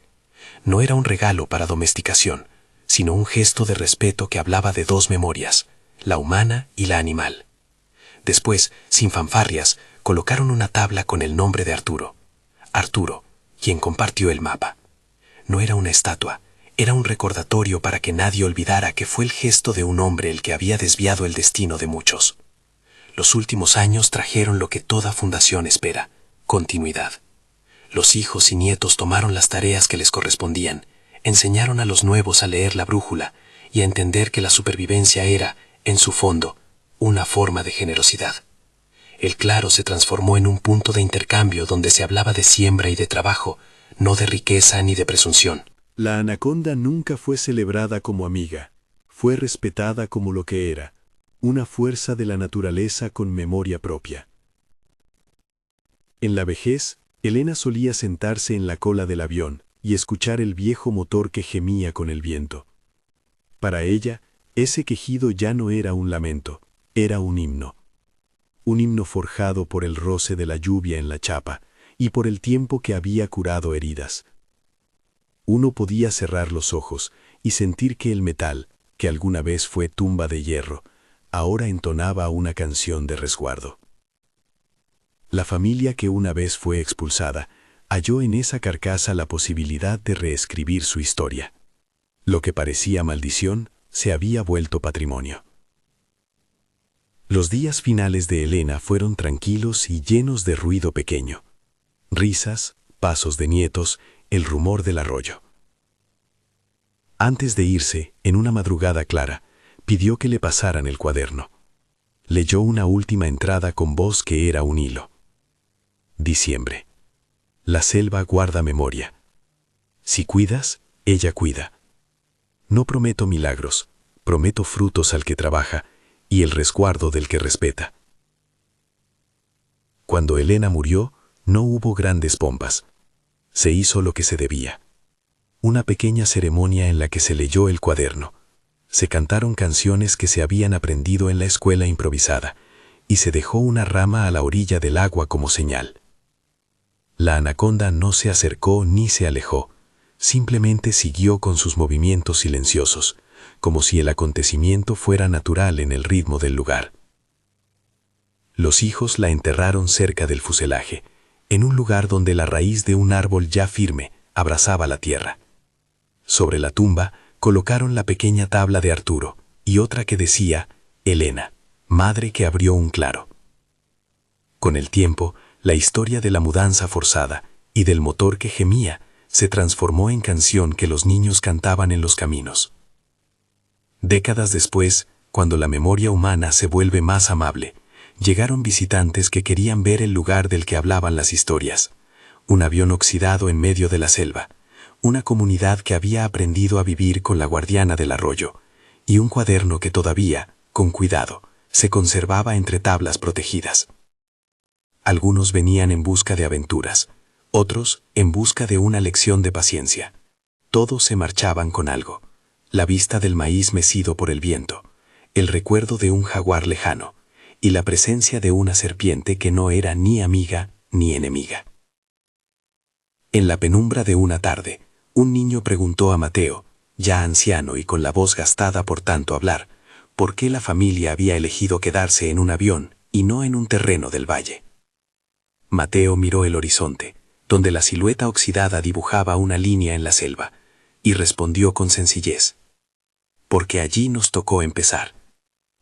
No era un regalo para domesticación, sino un gesto de respeto que hablaba de dos memorias, la humana y la animal. Después, sin fanfarrias, colocaron una tabla con el nombre de Arturo. Arturo, quien compartió el mapa. No era una estatua, era un recordatorio para que nadie olvidara que fue el gesto de un hombre el que había desviado el destino de muchos. Los últimos años trajeron lo que toda fundación espera: continuidad. Los hijos y nietos tomaron las tareas que les correspondían, enseñaron a los nuevos a leer la brújula y a entender que la supervivencia era, en su fondo, una forma de generosidad. El claro se transformó en un punto de intercambio donde se hablaba de siembra y de trabajo, no de riqueza ni de presunción. La anaconda nunca fue celebrada como amiga, fue respetada como lo que era, una fuerza de la naturaleza con memoria propia. En la vejez, Elena solía sentarse en la cola del avión y escuchar el viejo motor que gemía con el viento. Para ella, ese quejido ya no era un lamento, era un himno. Un himno forjado por el roce de la lluvia en la chapa y por el tiempo que había curado heridas. Uno podía cerrar los ojos y sentir que el metal, que alguna vez fue tumba de hierro, ahora entonaba una canción de resguardo. La familia que una vez fue expulsada halló en esa carcasa la posibilidad de reescribir su historia. Lo que parecía maldición se había vuelto patrimonio. Los días finales de Elena fueron tranquilos y llenos de ruido pequeño. Risas, pasos de nietos, el rumor del arroyo. Antes de irse, en una madrugada clara, pidió que le pasaran el cuaderno. Leyó una última entrada con voz que era un hilo. Diciembre. La selva guarda memoria. Si cuidas, ella cuida. No prometo milagros, prometo frutos al que trabaja y el resguardo del que respeta. Cuando Elena murió, no hubo grandes pompas. Se hizo lo que se debía. Una pequeña ceremonia en la que se leyó el cuaderno. Se cantaron canciones que se habían aprendido en la escuela improvisada y se dejó una rama a la orilla del agua como señal. La anaconda no se acercó ni se alejó, simplemente siguió con sus movimientos silenciosos, como si el acontecimiento fuera natural en el ritmo del lugar. Los hijos la enterraron cerca del fuselaje, en un lugar donde la raíz de un árbol ya firme abrazaba la tierra. Sobre la tumba colocaron la pequeña tabla de Arturo y otra que decía Elena, madre que abrió un claro. Con el tiempo, la historia de la mudanza forzada y del motor que gemía se transformó en canción que los niños cantaban en los caminos. Décadas después, cuando la memoria humana se vuelve más amable, llegaron visitantes que querían ver el lugar del que hablaban las historias. Un avión oxidado en medio de la selva, una comunidad que había aprendido a vivir con la guardiana del arroyo, y un cuaderno que todavía, con cuidado, se conservaba entre tablas protegidas. Algunos venían en busca de aventuras, otros en busca de una lección de paciencia. Todos se marchaban con algo: la vista del maíz mecido por el viento, el recuerdo de un jaguar lejano, y la presencia de una serpiente que no era ni amiga ni enemiga. En la penumbra de una tarde, un niño preguntó a Mateo, ya anciano y con la voz gastada por tanto hablar, por qué la familia había elegido quedarse en un avión y no en un terreno del valle. Mateo miró el horizonte, donde la silueta oxidada dibujaba una línea en la selva, y respondió con sencillez: porque allí nos tocó empezar.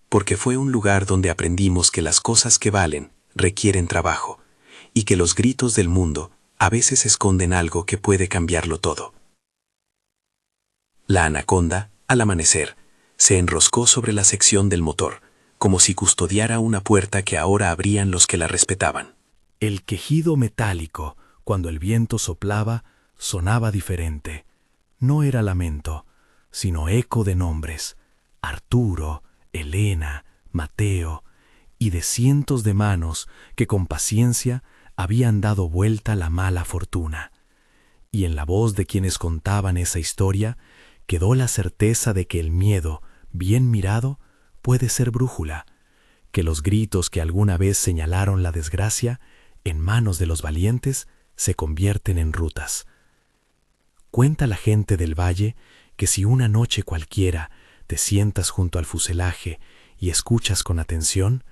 Porque fue un lugar donde aprendimos que las cosas que valen requieren trabajo, y que los gritos del mundo a veces esconden algo que puede cambiarlo todo. La anaconda, al amanecer, se enroscó sobre la sección del motor, como si custodiara una puerta que ahora abrían los que la respetaban. El quejido metálico, cuando el viento soplaba, sonaba diferente. No era lamento, sino eco de nombres: Arturo, Elena, Mateo, y de cientos de manos que con paciencia habían dado vuelta la mala fortuna. Y en la voz de quienes contaban esa historia quedó la certeza de que el miedo, bien mirado, puede ser brújula, que los gritos que alguna vez señalaron la desgracia, en manos de los valientes, se convierten en rutas. Cuenta la gente del valle que si una noche cualquiera te sientas junto al fuselaje y escuchas con atención,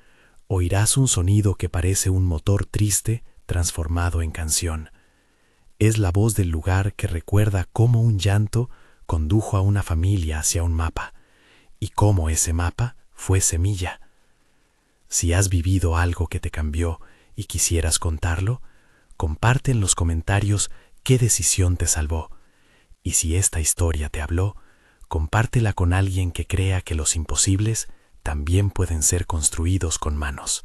oirás un sonido que parece un motor triste transformado en canción. Es la voz del lugar que recuerda cómo un llanto condujo a una familia hacia un mapa, y cómo ese mapa fue semilla. Si has vivido algo que te cambió y quisieras contarlo, comparte en los comentarios qué decisión te salvó. Y si esta historia te habló, compártela con alguien que crea que los imposibles también pueden ser construidos con manos.